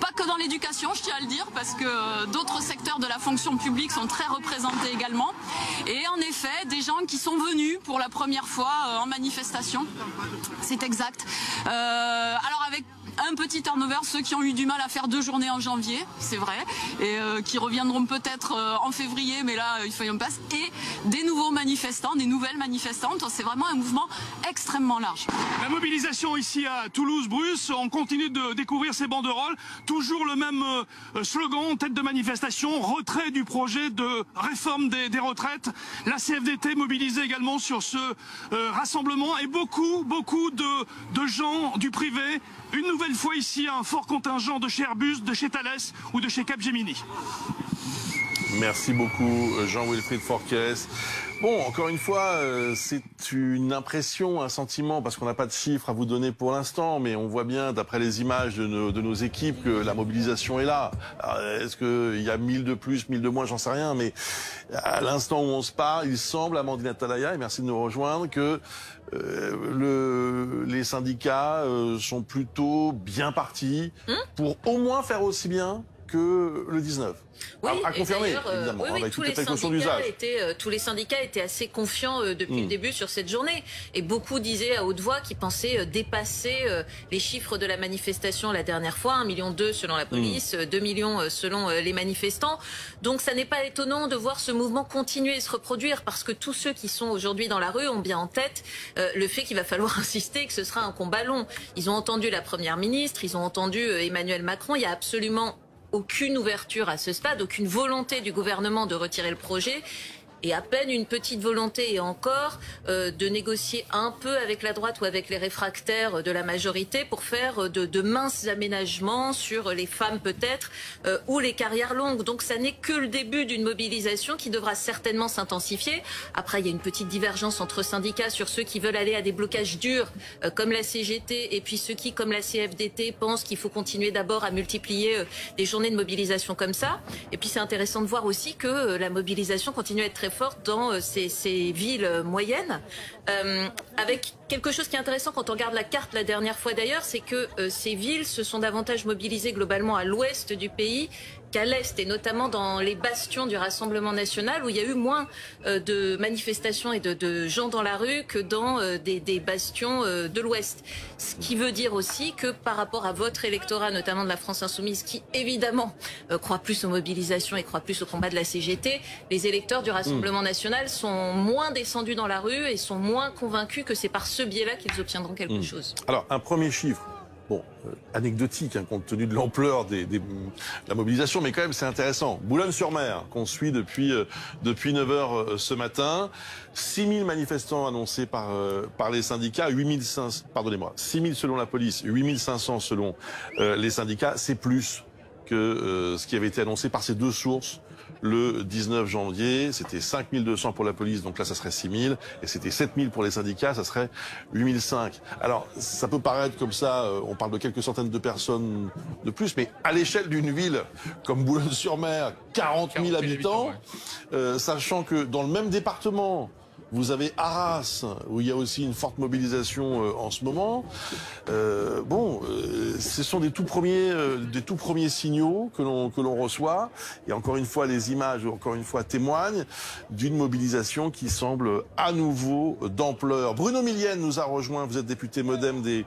Pas que dans l'éducation, je tiens à le dire, parce que d'autres secteurs de la fonction publique sont très représentés également. Et en effet, des gens qui sont venus pour la première fois en manifestation, c'est exact. Alors avec un petit turnover, ceux qui ont eu du mal à faire 2 journées en janvier, c'est vrai, et qui reviendront peut-être en février, mais là, il faut y en passer, et des nouveaux manifestants, des nouvelles manifestantes. C'est vraiment un mouvement extrêmement large. La mobilisation ici à Toulouse-Bruce, on continue de découvrir ces banderoles, toujours le même slogan, tête de manifestation, retrait du projet de réforme des retraites. La CFDT mobilisée également sur ce rassemblement, et beaucoup de gens du privé, une nouvelle fois ici un fort contingent de chez Airbus, de chez Thales ou de chez Capgemini. Merci beaucoup Jean-Wilfried Forquès. Bon, encore une fois, c'est une impression, un sentiment, parce qu'on n'a pas de chiffres à vous donner pour l'instant, mais on voit bien, d'après les images de nos équipes, que la mobilisation est là. Est-ce qu'il y a 1000 de plus, 1000 de moins, j'en sais rien, mais à l'instant où on se parle, il semble, Amandine Atalaya, et merci de nous rejoindre, que les syndicats sont plutôt bien partis pour au moins faire aussi bien que le 19. Oui, à confirmer, évidemment, oui, avec tous toutes les précautions d'usage. Tous les syndicats étaient assez confiants depuis le début sur cette journée. Et beaucoup disaient à haute voix qu'ils pensaient dépasser les chiffres de la manifestation la dernière fois, 1,2 million selon la police, 2 millions selon les manifestants. Donc ça n'est pas étonnant de voir ce mouvement continuer et se reproduire, parce que tous ceux qui sont aujourd'hui dans la rue ont bien en tête le fait qu'il va falloir insister, que ce sera un combat long. Ils ont entendu la Première ministre, ils ont entendu Emmanuel Macron. Il y a absolument aucune ouverture à ce stade, aucune volonté du gouvernement de retirer le projet, et à peine une petite volonté, et encore, de négocier un peu avec la droite ou avec les réfractaires de la majorité pour faire de minces aménagements sur les femmes peut-être, ou les carrières longues. Donc ça n'est que le début d'une mobilisation qui devra certainement s'intensifier. Après, il y a une petite divergence entre syndicats sur ceux qui veulent aller à des blocages durs, comme la CGT, et puis ceux qui, comme la CFDT, pensent qu'il faut continuer d'abord à multiplier des journées de mobilisation comme ça. Et puis c'est intéressant de voir aussi que la mobilisation continue à être très forte dans ces villes moyennes, avec quelque chose qui est intéressant quand on regarde la carte la dernière fois d'ailleurs, c'est que ces villes se sont davantage mobilisées globalement à l'ouest du pays qu'à l'est, et notamment dans les bastions du Rassemblement national, où il y a eu moins de manifestations et de gens dans la rue que dans des bastions de l'ouest. Ce qui veut dire aussi que par rapport à votre électorat, notamment de la France Insoumise, qui évidemment croit plus aux mobilisations et croit plus au combat de la CGT, les électeurs du Rassemblement national sont moins descendus dans la rue et sont moins convaincus que c'est par ce biais-là qu'ils obtiendront quelque chose. Alors, un premier chiffre. Bon, anecdotique, hein, compte tenu de l'ampleur de la mobilisation, mais quand même c'est intéressant. Boulogne-sur-Mer, qu'on suit depuis 9h ce matin, 6000 manifestants annoncés par les syndicats, 6 000 selon la police, 8500 selon les syndicats, c'est plus que ce qui avait été annoncé par ces deux sources le 19 janvier. C'était 5200 pour la police, donc là ça serait 6000, et c'était 7000 pour les syndicats, ça serait 8005. Alors ça peut paraître comme ça, on parle de quelques centaines de personnes de plus, mais à l'échelle d'une ville comme Boulogne-sur-Mer, 40 000 habitants, sachant que dans le même département, vous avez Arras, où il y a aussi une forte mobilisation en ce moment. Ce sont des tout premiers signaux que l'on reçoit. Et encore une fois, les images, encore une fois, témoignent d'une mobilisation qui semble à nouveau d'ampleur. Bruno Millienne nous a rejoint. Vous êtes député MoDem des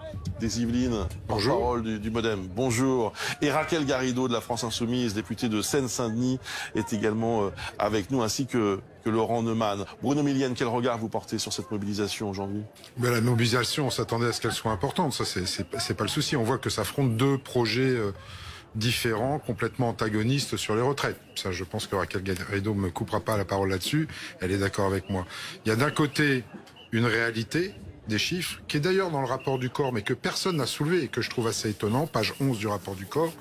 Yvelines, porte-parole du MoDem. Bonjour. Et Raquel Garrido de la France Insoumise, députée de Seine-Saint-Denis, est également avec nous, ainsi que Laurent Neumann. Bruno Millienne, quel regard vous portez sur cette mobilisation aujourd'hui? La mobilisation, on s'attendait à ce qu'elle soit importante. Ça, c'est pas le souci. On voit que s'affrontent deux projets différents, complètement antagonistes sur les retraites. Ça, je pense que Raquel Garrido me coupera pas la parole là-dessus. Elle est d'accord avec moi. Il y a d'un côté une réalité des chiffres, qui est d'ailleurs dans le rapport du corps, mais que personne n'a soulevé et que je trouve assez étonnant, page 11 du rapport du corps.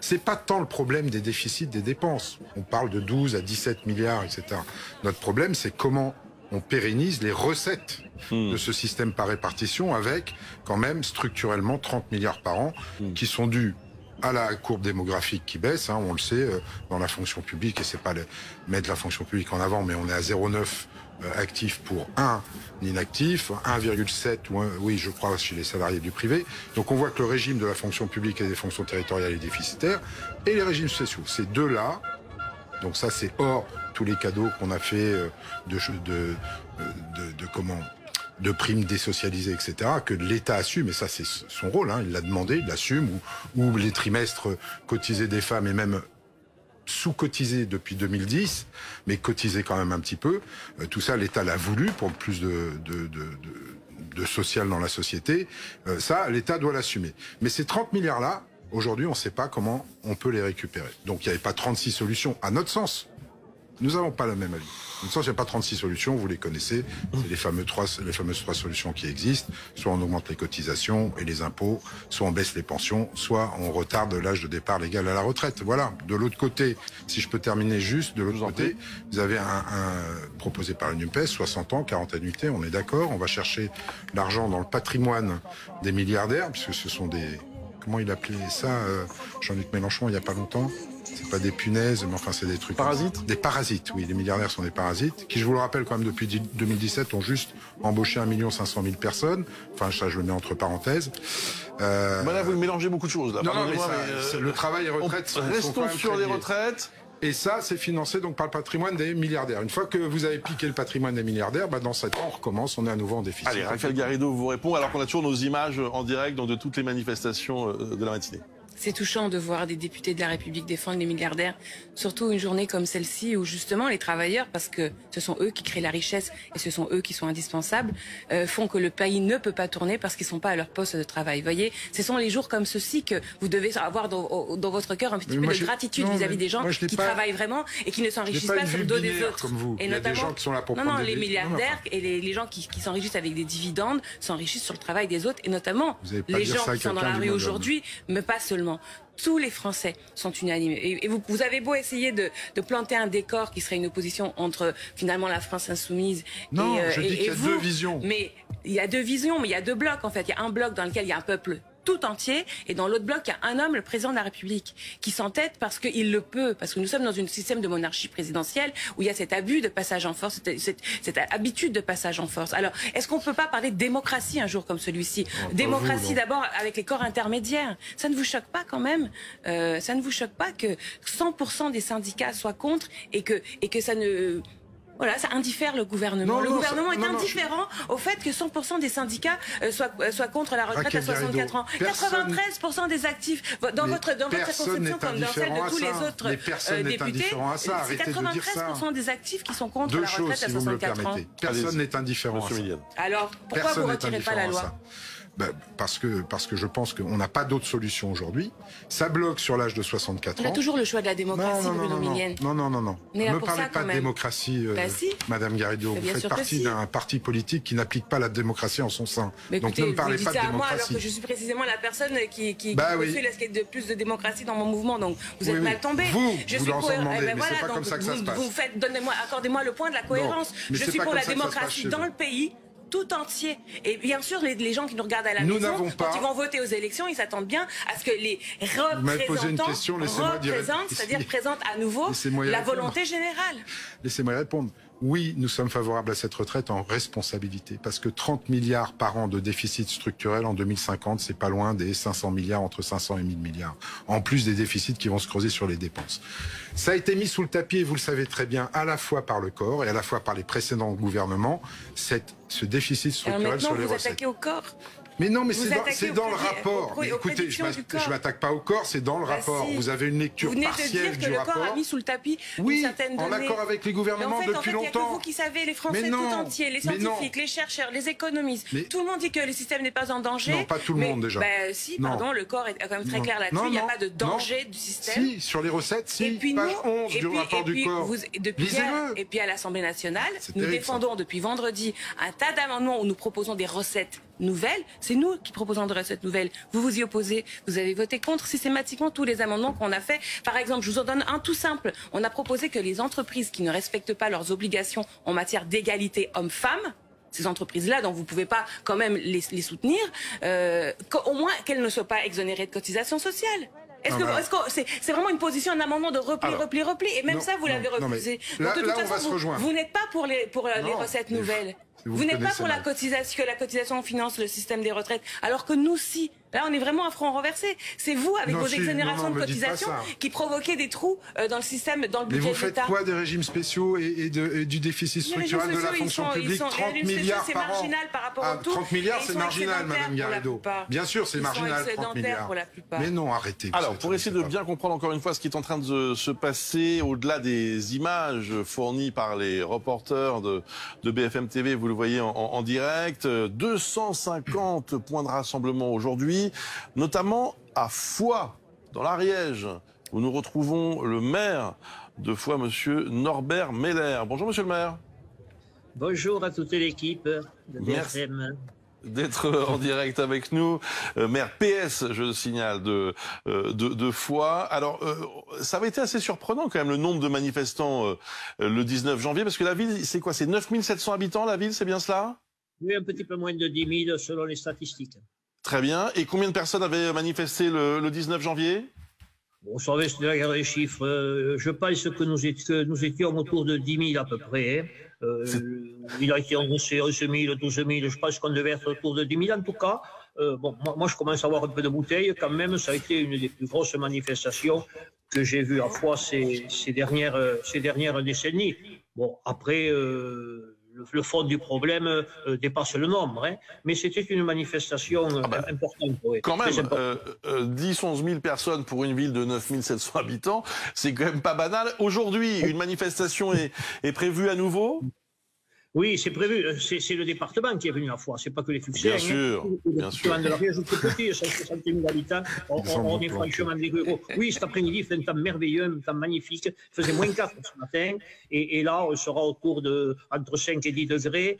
C'est pas tant le problème des déficits des dépenses. On parle de 12 à 17 milliards, etc. Notre problème, c'est comment on pérennise les recettes de ce système par répartition, avec quand même structurellement 30 milliards par an qui sont dus à la courbe démographique qui baisse, hein, on le sait, dans la fonction publique, et c'est pas mettre la fonction publique en avant, mais on est à 0,9 actifs pour 1 inactif, 1,7 oui, je crois, chez les salariés du privé. Donc on voit que le régime de la fonction publique et des fonctions territoriales est déficitaire, et les régimes spéciaux, ces deux-là, donc ça c'est hors tous les cadeaux qu'on a fait primes désocialisées, etc., que l'État assume, et ça c'est son rôle, hein, il l'a demandé, il l'assume, ou les trimestres cotisés des femmes et même sous-cotisés depuis 2010, mais cotisés quand même un petit peu. Tout ça, l'État l'a voulu pour plus de social dans la société. Ça, l'État doit l'assumer. Mais ces 30 milliards-là, aujourd'hui, on ne sait pas comment on peut les récupérer. Donc il n'y avait pas 36 solutions, à notre sens. Nous n'avons pas le même avis. À notre sens, il n'y a pas 36 solutions, vous les connaissez. C'est les fameuses trois solutions qui existent. Soit on augmente les cotisations et les impôts, soit on baisse les pensions, soit on retarde l'âge de départ légal à la retraite. Voilà. De l'autre côté, si je peux terminer juste, de l'autre côté, vous avez un proposé par le NUPES, 60 ans, 40 annuités, on est d'accord. On va chercher l'argent dans le patrimoine des milliardaires, puisque ce sont des... Comment il appelait ça, Jean-Luc Mélenchon, il n'y a pas longtemps? C'est pas des punaises, mais enfin c'est des trucs... Parasites? Des parasites, oui. Les milliardaires sont des parasites, qui, je vous le rappelle, quand même, depuis 2017, ont juste embauché 1 500 000 personnes. Enfin, ça, je le mets entre parenthèses. Là, vous mélangez beaucoup de choses. Là. Non, mais le travail et retraite... Restons sur les retraites. Et ça, c'est financé donc par le patrimoine des milliardaires. Une fois que vous avez piqué le patrimoine des milliardaires, dans 7 ans, on recommence, on est à nouveau en déficit. Allez, Raphaël Garrido vous répond, alors qu'on a toujours nos images en direct de toutes les manifestations de la matinée. C'est touchant de voir des députés de la République défendre les milliardaires, surtout une journée comme celle-ci où justement les travailleurs, parce que ce sont eux qui créent la richesse et ce sont eux qui sont indispensables, font que le pays ne peut pas tourner parce qu'ils ne sont pas à leur poste de travail. Vous voyez, ce sont les jours comme ceux-ci que vous devez avoir dans votre cœur un petit peu de gratitude vis-à-vis des gens qui travaillent vraiment et qui ne s'enrichissent pas sur le dos des autres. Comme vous. Et il y a des gens qui sont là pour prendre les milliardaires et les gens qui s'enrichissent avec des dividendes s'enrichissent sur le travail des autres et notamment les gens qui sont dans la rue aujourd'hui, mais pas seulement. Tous les Français sont unanimes. Et vous avez beau essayer de planter un décor qui serait une opposition entre finalement la France insoumise et vous. Non, je dis qu'il y a deux visions. Mais il y a deux visions, mais il y a deux blocs en fait. Il y a un bloc dans lequel il y a un peuple tout entier, et dans l'autre bloc, il y a un homme, le président de la République, qui s'entête parce qu'il le peut, parce que nous sommes dans un système de monarchie présidentielle où il y a cet abus de passage en force, cette habitude de passage en force. Alors, est-ce qu'on ne peut pas parler de démocratie un jour comme celui-ci? Démocratie d'abord avec les corps intermédiaires. Ça ne vous choque pas quand même? Ça ne vous choque pas que 100% des syndicats soient contre et que ça ne... Voilà, ça indiffère le gouvernement. Le gouvernement est indifférent au fait que 100% des syndicats soient contre la retraite à 64 ans. 93% des actifs dans votre circonscription comme dans celle de tous les autres députés, c'est 93% des actifs qui sont contre la retraite à 64 ans. Personne n'est indifférent à ça. Alors, pourquoi vous ne retirez pas la loi? Parce que je pense qu'on n'a pas d'autre solution aujourd'hui. Ça bloque sur l'âge de 64 ans. On a toujours le choix de la démocratie, Bruno Millienne. Non. Ne me parlez pas de démocratie, Madame Garrido. Vous faites partie d'un parti politique qui n'applique pas la démocratie en son sein. Mais donc écoutez, ne me parlez pas de démocratie. Moi alors que je suis précisément la personne qui poursuit de plus de démocratie dans mon mouvement. Donc vous êtes mal tombé. Vous en demandez, mais c'est pas comme ça que ça se passe. Accordez-moi le point de la cohérence. Je suis pour la démocratie dans le pays tout entier. Et bien sûr, les gens qui nous regardent à la maison, quand ils vont voter aux élections, ils s'attendent bien à ce que les représentants représentent, c'est-à-dire présentent à nouveau la volonté générale. Laissez-moi répondre. Oui, nous sommes favorables à cette retraite en responsabilité, parce que 30 milliards par an de déficit structurel en 2050, c'est pas loin des 500 milliards, entre 500 et 1000 milliards, en plus des déficits qui vont se creuser sur les dépenses. Ça a été mis sous le tapis, et vous le savez très bien, à la fois par le corps et à la fois par les précédents gouvernements, ce déficit structurel sur les recettes. Vous attaquez au corps. Mais non, mais c'est dans le rapport. Mais écoutez, je m'attaque pas au corps, c'est dans le rapport. Vous avez une lecture partielle du rapport. Vous venez de dire que le corps a mis sous le tapis une certaine donnée. En accord avec les gouvernements depuis longtemps. Il n'y a que vous qui savez, les Français tout entiers, les scientifiques, les chercheurs, les économistes. Tout le monde dit que le système n'est pas en danger. Non, pas tout le monde déjà. Si, pardon, le corps est quand même très clair là-dessus. Il n'y a pas de danger du système. Si, sur les recettes, si. Page 11 du rapport du corps. Et puis à l'Assemblée nationale, nous défendons depuis vendredi un tas d'amendements où nous proposons des recettes nouvelles. C'est nous qui proposons des recettes nouvelles. Vous vous y opposez. Vous avez voté contre systématiquement tous les amendements qu'on a fait. Par exemple, je vous en donne un tout simple. On a proposé que les entreprises qui ne respectent pas leurs obligations en matière d'égalité hommes-femmes, ces entreprises-là dont vous ne pouvez pas quand même les soutenir, au moins qu'elles ne soient pas exonérées de cotisations sociales. Est-ce que c'est vraiment une position, un amendement de repli et même ça vous l'avez refusé. Donc, de toute façon, vous n'êtes pas pour les recettes nouvelles. Vous n'êtes pas pour que la cotisation finance le système des retraites, alors que nous, si, Là, on est vraiment à front renversé. C'est vous, avec vos exonérations de cotisations, qui provoquez des trous dans le système, dans le budget de l'État. Mais vous faites quoi des régimes spéciaux et du déficit structurel de la fonction publique? 30 milliards par an. Par rapport au tout. 30 milliards, c'est marginal, Madame Garrido. Bien sûr, c'est marginal, 30 milliards. Mais non, arrêtez. Alors, pour essayer de bien comprendre encore une fois ce qui est en train de se passer, au-delà des images fournies par les reporters de BFM TV, vous le voyez en direct, 250 points de rassemblement aujourd'hui, notamment à Foix, dans l'Ariège, où nous retrouvons le maire de Foix, monsieur Norbert Meller. Bonjour, monsieur le maire. Bonjour à toute l'équipe de BFM. Merci d'être en direct avec nous, maire PS, je le signale, de Foix. Alors, ça avait été assez surprenant quand même, le nombre de manifestants le 19 janvier, parce que la ville, c'est quoi? C'est 9700 habitants, la ville, c'est bien cela? Oui, un petit peu moins de 10 000 selon les statistiques. Très bien. Et combien de personnes avaient manifesté le 19 janvier? Bon, ça reste la guerre des chiffres. Je pense que nous étions autour de 10 000 à peu près. Il a été annoncé 11 000, 12 000. Je pense qu'on devait être autour de 10 000 en tout cas. Bon, moi, je commence à avoir un peu de bouteille. Quand même, ça a été une des plus grosses manifestations que j'ai vues à Foix ces dernières décennies. Bon, après... le fond du problème dépasse le nombre, hein. Mais c'était une manifestation importante. Oui. Quand même, 10-11 000 personnes pour une ville de 9 700 habitants, c'est quand même pas banal. Aujourd'hui, une manifestation est prévue à nouveau? Oui, c'est prévu. C'est le département qui est venu à Foix. C'est pas que les Fuxains. Bien sûr, bien sûr. De l'Ariège, tout petit, 160 000 habitants. On est franchement des ruraux. Oui, cet après-midi, il fait un temps merveilleux, un temps magnifique. Il faisait moins 4 ce matin. Et là, on sera autour de entre 5 et 10 degrés.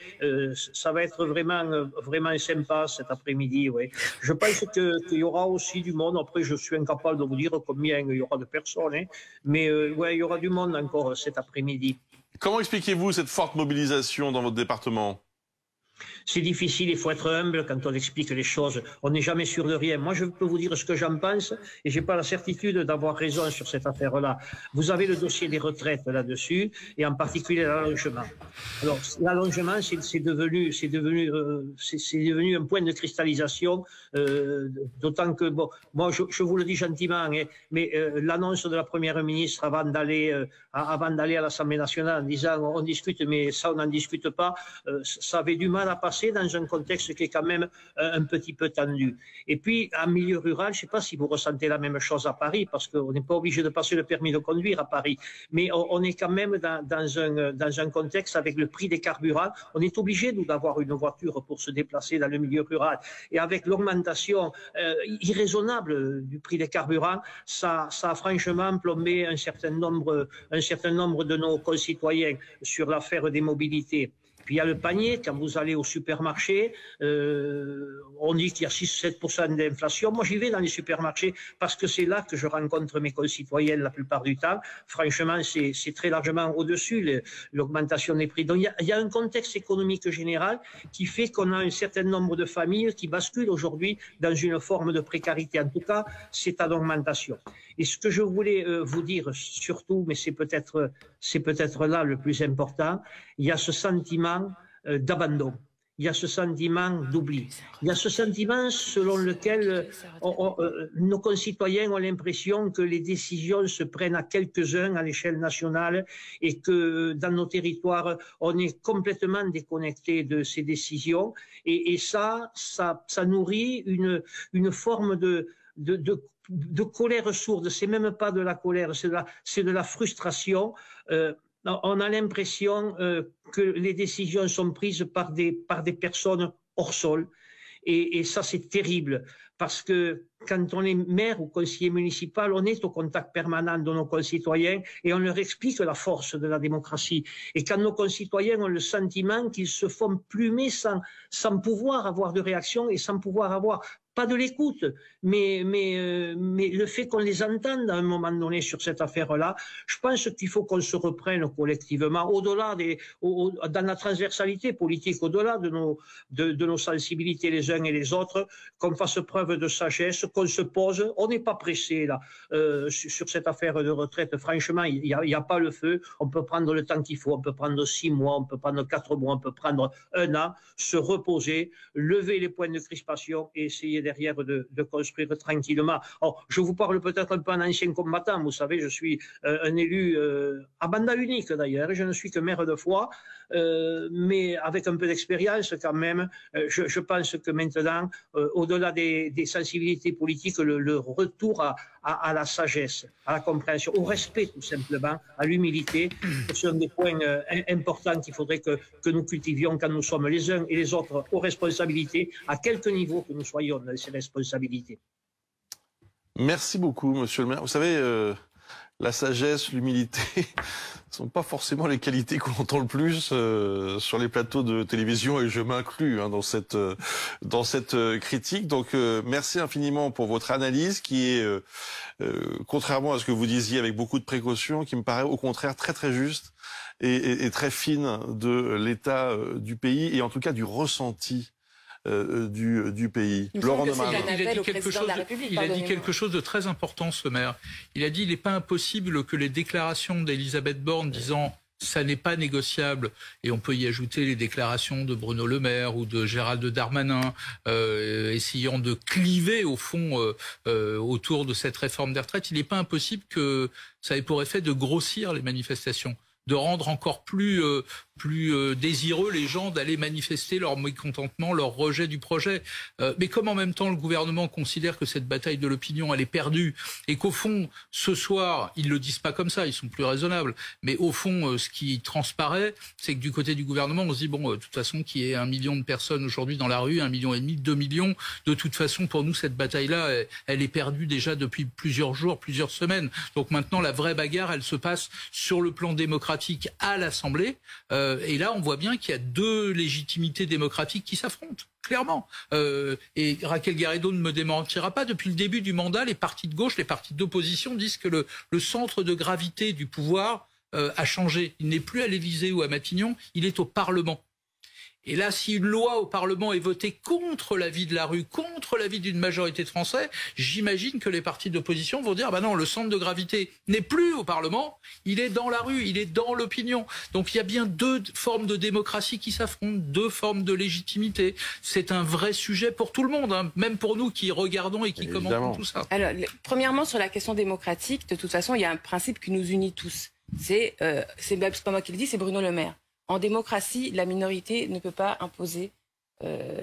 Ça va être vraiment sympa cet après-midi, oui. Je pense qu'il y aura aussi du monde. Après, je suis incapable de vous dire combien il y aura de personnes, hein. Mais ouais, il y aura du monde encore cet après-midi. Comment expliquez-vous cette forte mobilisation dans votre département? C'est difficile, il faut être humble quand on explique les choses. On n'est jamais sûr de rien. Moi, je peux vous dire ce que j'en pense et je n'ai pas la certitude d'avoir raison sur cette affaire-là. Vous avez le dossier des retraites là-dessus et en particulier l'allongement. Alors, l'allongement, c'est devenu un point de cristallisation, d'autant que, bon, moi, je vous le dis gentiment, hein, mais l'annonce de la Première ministre avant d'aller à l'Assemblée nationale en disant on discute, mais ça, on n'en discute pas, ça avait du mal à passer dans un contexte qui est quand même un petit peu tendu. Et puis, en milieu rural, je ne sais pas si vous ressentez la même chose à Paris, parce qu'on n'est pas obligé de passer le permis de conduire à Paris, mais on est quand même dans un contexte avec le prix des carburants. On est obligé, nous, d'avoir une voiture pour se déplacer dans le milieu rural. Et avec l'augmentation irraisonnable du prix des carburants, ça a franchement plombé un certain nombre de nos concitoyens sur l'affaire des mobilités. Puis il y a le panier, quand vous allez au supermarché, on dit qu'il y a 6-7% d'inflation. Moi, j'y vais dans les supermarchés parce que c'est là que je rencontre mes concitoyens la plupart du temps. Franchement, c'est très largement au-dessus l'augmentation des prix. Donc il y a un contexte économique général qui fait qu'on a un certain nombre de familles qui basculent aujourd'hui dans une forme de précarité. En tout cas, c'est en augmentation. Et ce que je voulais vous dire surtout, mais c'est peut-être là le plus important, il y a ce sentiment d'abandon. Il y a ce sentiment d'oubli. Il y a ce sentiment selon lequel nos concitoyens ont l'impression que les décisions se prennent à quelques-uns à l'échelle nationale et que dans nos territoires, on est complètement déconnecté de ces décisions. Et ça nourrit une forme de colère sourde. C'est même pas de la colère, c'est de la frustration. On a l'impression que les décisions sont prises par des personnes hors sol. Et ça, c'est terrible. Parce que quand on est maire ou conseiller municipal, on est au contact permanent de nos concitoyens et on leur explique la force de la démocratie. Et quand nos concitoyens ont le sentiment qu'ils se font plumer sans pouvoir avoir de réaction et sans pouvoir avoir pas de l'écoute, mais le fait qu'on les entende à un moment donné sur cette affaire-là, je pense qu'il faut qu'on se reprenne collectivement, au-delà dans la transversalité politique, au-delà de nos sensibilités les uns et les autres, qu'on fasse preuve de sagesse, qu'on se pose. On n'est pas pressé là sur cette affaire de retraite. Franchement, il n'y a pas le feu. On peut prendre le temps qu'il faut. On peut prendre 6 mois, on peut prendre 4 mois, on peut prendre 1 an, se reposer, lever les points de crispation et essayer derrière de construire tranquillement. Alors, je vous parle peut-être un peu en ancien combattant. Vous savez, je suis un élu à mandat unique d'ailleurs, et je ne suis que maire de Foix, mais avec un peu d'expérience quand même. Je pense que maintenant, au-delà des sensibilités politiques, le retour à la sagesse, à la compréhension, au respect tout simplement, à l'humilité, ce sont des points importants qu'il faudrait que nous cultivions quand nous sommes les uns et les autres aux responsabilités, à quelque niveau que nous soyons dans ces responsabilités. Merci beaucoup, monsieur le maire. Vous savez, la sagesse, l'humilité ne sont pas forcément les qualités qu'on entend le plus sur les plateaux de télévision, et je m'inclus dans cette critique. Donc merci infiniment pour votre analyse qui est, contrairement à ce que vous disiez avec beaucoup de précautions, qui me paraît au contraire très très juste et très fine de l'état du pays, et en tout cas du ressenti du pays. Laurent Neumann. Il a dit quelque chose de très important, ce maire. Il a dit: il n'est pas impossible que les déclarations d'Elisabeth Borne disant ça n'est pas négociable, et on peut y ajouter les déclarations de Bruno Le Maire ou de Gérald Darmanin, essayant de cliver au fond autour de cette réforme des retraites, il n'est pas impossible que ça ait pour effet de grossir les manifestations, de rendre encore plus désireux les gens d'aller manifester leur mécontentement, leur rejet du projet. Mais comme en même temps le gouvernement considère que cette bataille de l'opinion elle est perdue, et qu'au fond ce soir, ils le disent pas comme ça, ils sont plus raisonnables, mais au fond ce qui transparaît, c'est que du côté du gouvernement on se dit bon, de toute façon qu'il y ait 1 million de personnes aujourd'hui dans la rue, 1,5 million, 2 millions, de toute façon pour nous cette bataille-là elle est perdue déjà depuis plusieurs jours, plusieurs semaines. Donc maintenant la vraie bagarre elle se passe sur le plan démocratique à l'Assemblée. Et là, on voit bien qu'il y a deux légitimités démocratiques qui s'affrontent, clairement. Et Raquel Garrido ne me démentira pas. Depuis le début du mandat, les partis de gauche, les partis d'opposition disent que le centre de gravité du pouvoir a changé. Il n'est plus à l'Élysée ou à Matignon, il est au Parlement. Et là, si une loi au Parlement est votée contre l'avis de la rue, contre l'avis d'une majorité de Français, j'imagine que les partis d'opposition vont dire « bah non, le centre de gravité n'est plus au Parlement, il est dans la rue, il est dans l'opinion ». Donc il y a bien deux formes de démocratie qui s'affrontent, deux formes de légitimité. C'est un vrai sujet pour tout le monde, hein, même pour nous qui regardons et qui commentons tout ça. Alors, premièrement, sur la question démocratique, de toute façon, il y a un principe qui nous unit tous. C'est pas moi qui le dis, c'est Bruno Le Maire. En démocratie, la minorité ne peut pas imposer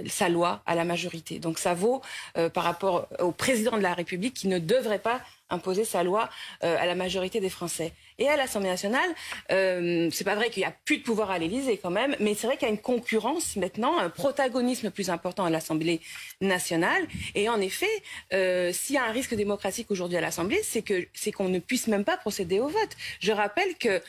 sa loi à la majorité. Donc ça vaut par rapport au président de la République qui ne devrait pas imposer sa loi à la majorité des Français. Et à l'Assemblée nationale, c'est pas vrai qu'il n'y a plus de pouvoir à l'Élysée quand même, mais c'est vrai qu'il y a une concurrence maintenant, un protagonisme plus important à l'Assemblée nationale. Et en effet, s'il y a un risque démocratique aujourd'hui à l'Assemblée, c'est qu'on ne puisse même pas procéder au vote. Je rappelle que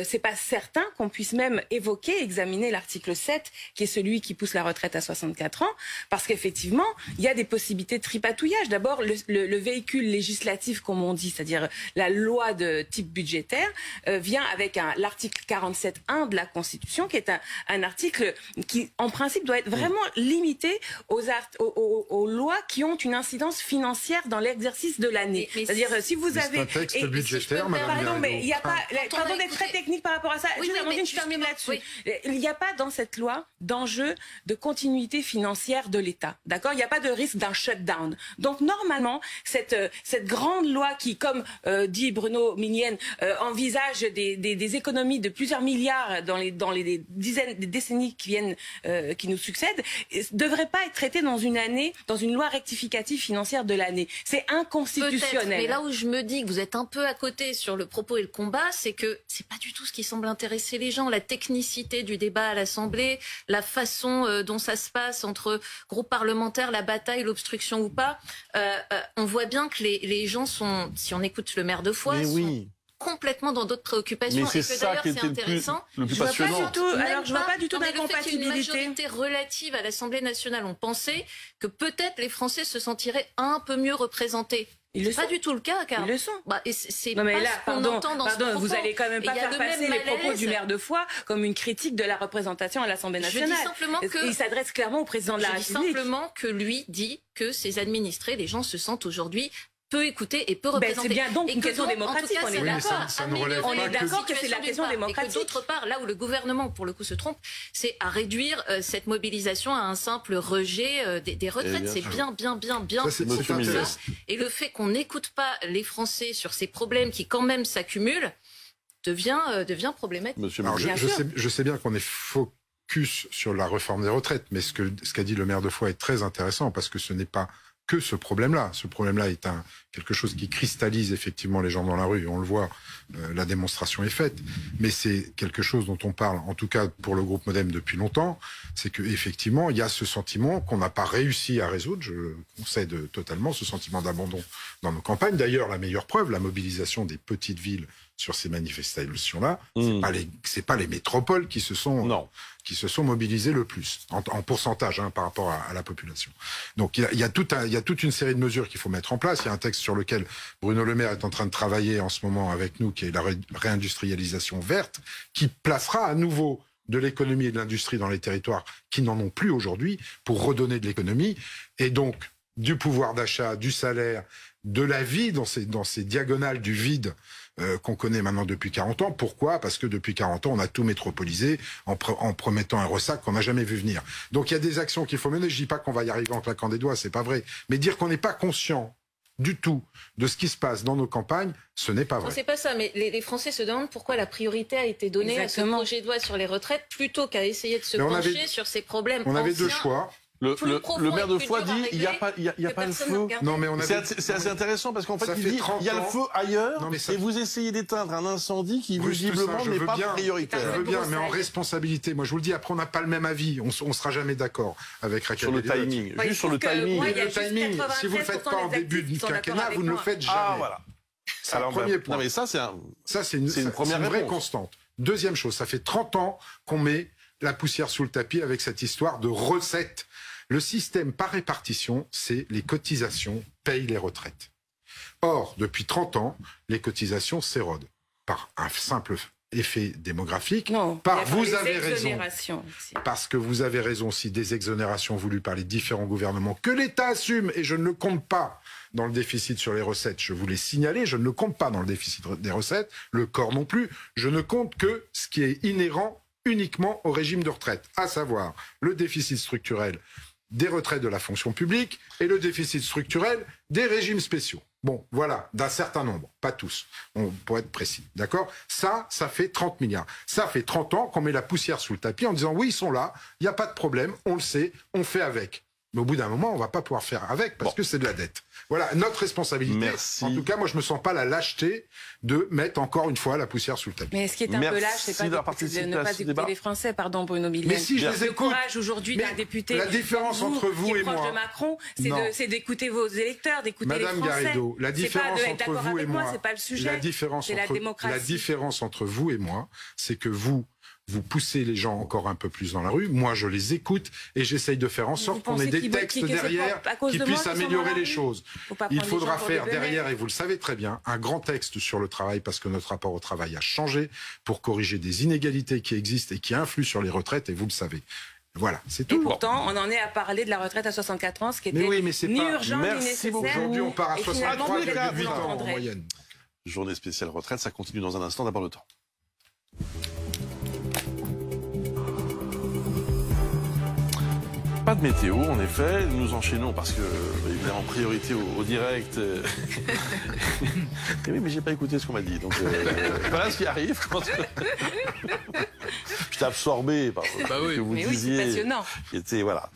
c'est pas certain qu'on puisse même examiner l'article 7, qui est celui qui pousse la retraite à 64 ans, parce qu'effectivement, il y a des possibilités de tripatouillage. D'abord, le véhicule législatif, comme on dit, c'est-à-dire la loi de type budgétaire, vient avec l'article 47.1 de la Constitution, qui est un article qui, en principe, doit être vraiment limité aux lois qui ont une incidence financière dans l'exercice de l'année. C'est-à-dire, si vous avez... C'est un texte budgétaire, madame Garrido. Pardon, mais il n'y a pas... Pardon d'être très technique par rapport à ça. Je termine là-dessus. Oui. Il n'y a pas dans cette loi d'enjeu de continuité financière de l'État. D'accord ? Il n'y a pas de risque d'un shutdown. Donc, normalement, cette grande loi qui, comme dit Bruno Minienne, envisage des économies de plusieurs milliards dans les décennies qui nous succèdent, devrait pas être traitée dans une année, dans une loi rectificative financière de l'année. C'est inconstitutionnel. Mais là où je me dis que vous êtes un peu à côté sur le propos et le combat, c'est que c'est pas du tout ce qui semble intéresser les gens. La technicité du débat à l'Assemblée, la façon dont ça se passe entre groupes parlementaires, la bataille, l'obstruction ou pas, on voit bien que les gens sont, si on écoute le maire de Foix, complètement dans d'autres préoccupations. Mais c'est ça qui était intéressant. Le plus passionnant. Je vois pas du tout d'incompatibilité. Une majorité relative à l'Assemblée nationale, on pensait que peut-être les Français se sentiraient un peu mieux représentés. C'est pas du tout le cas, car ils le sont. C'est non, mais pas là, ce qu'on entend dans ce propos. Vous allez quand même pas faire passer les propos du maire de Foix comme une critique de la représentation à l'Assemblée nationale. Je dis simplement que il s'adresse clairement au président de la République. Je dis simplement que lui dit que ses administrés, les gens se sentent aujourd'hui peut écouter et peut représenter. C'est bien donc une question démocratique, on est d'accord. On est d'accord que c'est la question démocratique. Et que d'autre part, là où le gouvernement, pour le coup, se trompe, c'est à réduire cette mobilisation à un simple rejet des retraites. C'est bien ça. Et le fait qu'on n'écoute pas les Français sur ces problèmes qui quand même s'accumulent devient problématique. Alors, je sais bien qu'on est focus sur la réforme des retraites, mais ce qu'a dit le maire de Foix est très intéressant parce que ce n'est pas que ce problème-là. Ce problème-là est quelque chose qui cristallise effectivement les gens dans la rue. On le voit, la démonstration est faite. Mais c'est quelque chose dont on parle, en tout cas pour le groupe Modem depuis longtemps, c'est qu'effectivement, il y a ce sentiment qu'on n'a pas réussi à résoudre. Je concède totalement ce sentiment d'abandon dans nos campagnes. D'ailleurs, la meilleure preuve, la mobilisation des petites villes sur ces manifestations-là, c'est pas les métropoles qui se sont mobilisées le plus, en pourcentage par rapport à la population. Donc il y a toute une série de mesures qu'il faut mettre en place. Il y a un texte sur lequel Bruno Le Maire est en train de travailler en ce moment avec nous, qui est la réindustrialisation verte, qui placera à nouveau de l'économie et de l'industrie dans les territoires qui n'en ont plus aujourd'hui, pour redonner de l'économie, et donc du pouvoir d'achat, du salaire, de la vie dans ces diagonales du vide qu'on connaît maintenant depuis 40 ans. Pourquoi? Parce que depuis 40 ans, on a tout métropolisé en promettant un ressac qu'on n'a jamais vu venir. Donc il y a des actions qu'il faut mener. Je dis pas qu'on va y arriver en claquant des doigts, c'est pas vrai. Mais dire qu'on n'est pas conscient du tout de ce qui se passe dans nos campagnes, ce n'est pas vrai. C'est pas ça, mais les Français se demandent pourquoi la priorité a été donnée à ce projet de loi sur les retraites plutôt qu'à essayer de se pencher sur ces problèmes anciens. On avait deux choix. Le maire de Foix dit il n'y a pas le feu. Non, mais c'est assez intéressant parce qu'en fait il dit il y a le feu ailleurs et vous essayez d'éteindre un incendie qui visiblement n'est pas prioritaire. Je veux bien, mais en responsabilité. Moi je vous le dis, après on n'a pas le même avis. On sera jamais d'accord avec Raquel. Sur le timing, juste sur le timing. Le timing, si vous ne le faites pas en début de quinquennat, vous ne le faites jamais. Ah voilà. C'est un premier point. Non mais ça c'est une vraie constante. Deuxième chose, ça fait 30 ans qu'on met la poussière sous le tapis avec cette histoire de recettes. Le système par répartition, c'est les cotisations payent les retraites. Or, depuis 30 ans, les cotisations s'érodent par un simple effet démographique. Vous avez raison. Parce que vous avez raison aussi des exonérations voulues par les différents gouvernements que l'État assume, et je ne le compte pas dans le déficit sur les recettes. Je vous l'ai signalé, je ne le compte pas dans le déficit des recettes, le corps non plus. Je ne compte que ce qui est inhérent uniquement au régime de retraite, à savoir le déficit structurel des retraites de la fonction publique et le déficit structurel des régimes spéciaux. Bon, voilà, d'un certain nombre, pas tous, pour être précis, d'accord? Ça fait 30 milliards. Ça fait 30 ans qu'on met la poussière sous le tapis en disant oui, ils sont là, il n'y a pas de problème, on le sait, on fait avec. Mais au bout d'un moment, on ne va pas pouvoir faire avec parce que c'est de la dette. Voilà, notre responsabilité. Merci. En tout cas, moi, je ne me sens pas la lâcheté de mettre encore une fois la poussière sous le tapis. Mais ce qui est un peu lâche, c'est pas de ne pas écouter les Français, pardon Bruno Millienne. Mais si je les écoute. Le courage aujourd'hui d'un député la différence entre vous et moi, proche de Macron, c'est d'écouter vos électeurs, d'écouter les Français. Madame Garrido, la différence entre vous et moi, c'est pas le sujet. C'est la démocratie. La différence entre vous et moi, c'est que vous poussez les gens encore un peu plus dans la rue. Moi, je les écoute et j'essaye de faire en sorte qu'on ait des textes derrière qui puissent améliorer les choses. Il faudra faire derrière, et vous le savez très bien, un grand texte sur le travail parce que notre rapport au travail a changé pour corriger des inégalités qui existent et qui influent sur les retraites, et vous le savez. Voilà, c'est tout. Et pourtant, on en est à parler de la retraite à 64 ans, ce qui était ni urgent ni nécessaire. Aujourd'hui, on part à 63,8 ans en moyenne. Journée spéciale retraite, ça continue dans un instant, d'abord le temps. Pas de météo, en effet. Nous enchaînons parce que, évidemment, priorité au direct. Et oui, mais j'ai pas écouté ce qu'on m'a dit. Donc, voilà ce qui arrive. J'étais absorbé par ce que vous disiez. Oui, c'est passionnant. Voilà.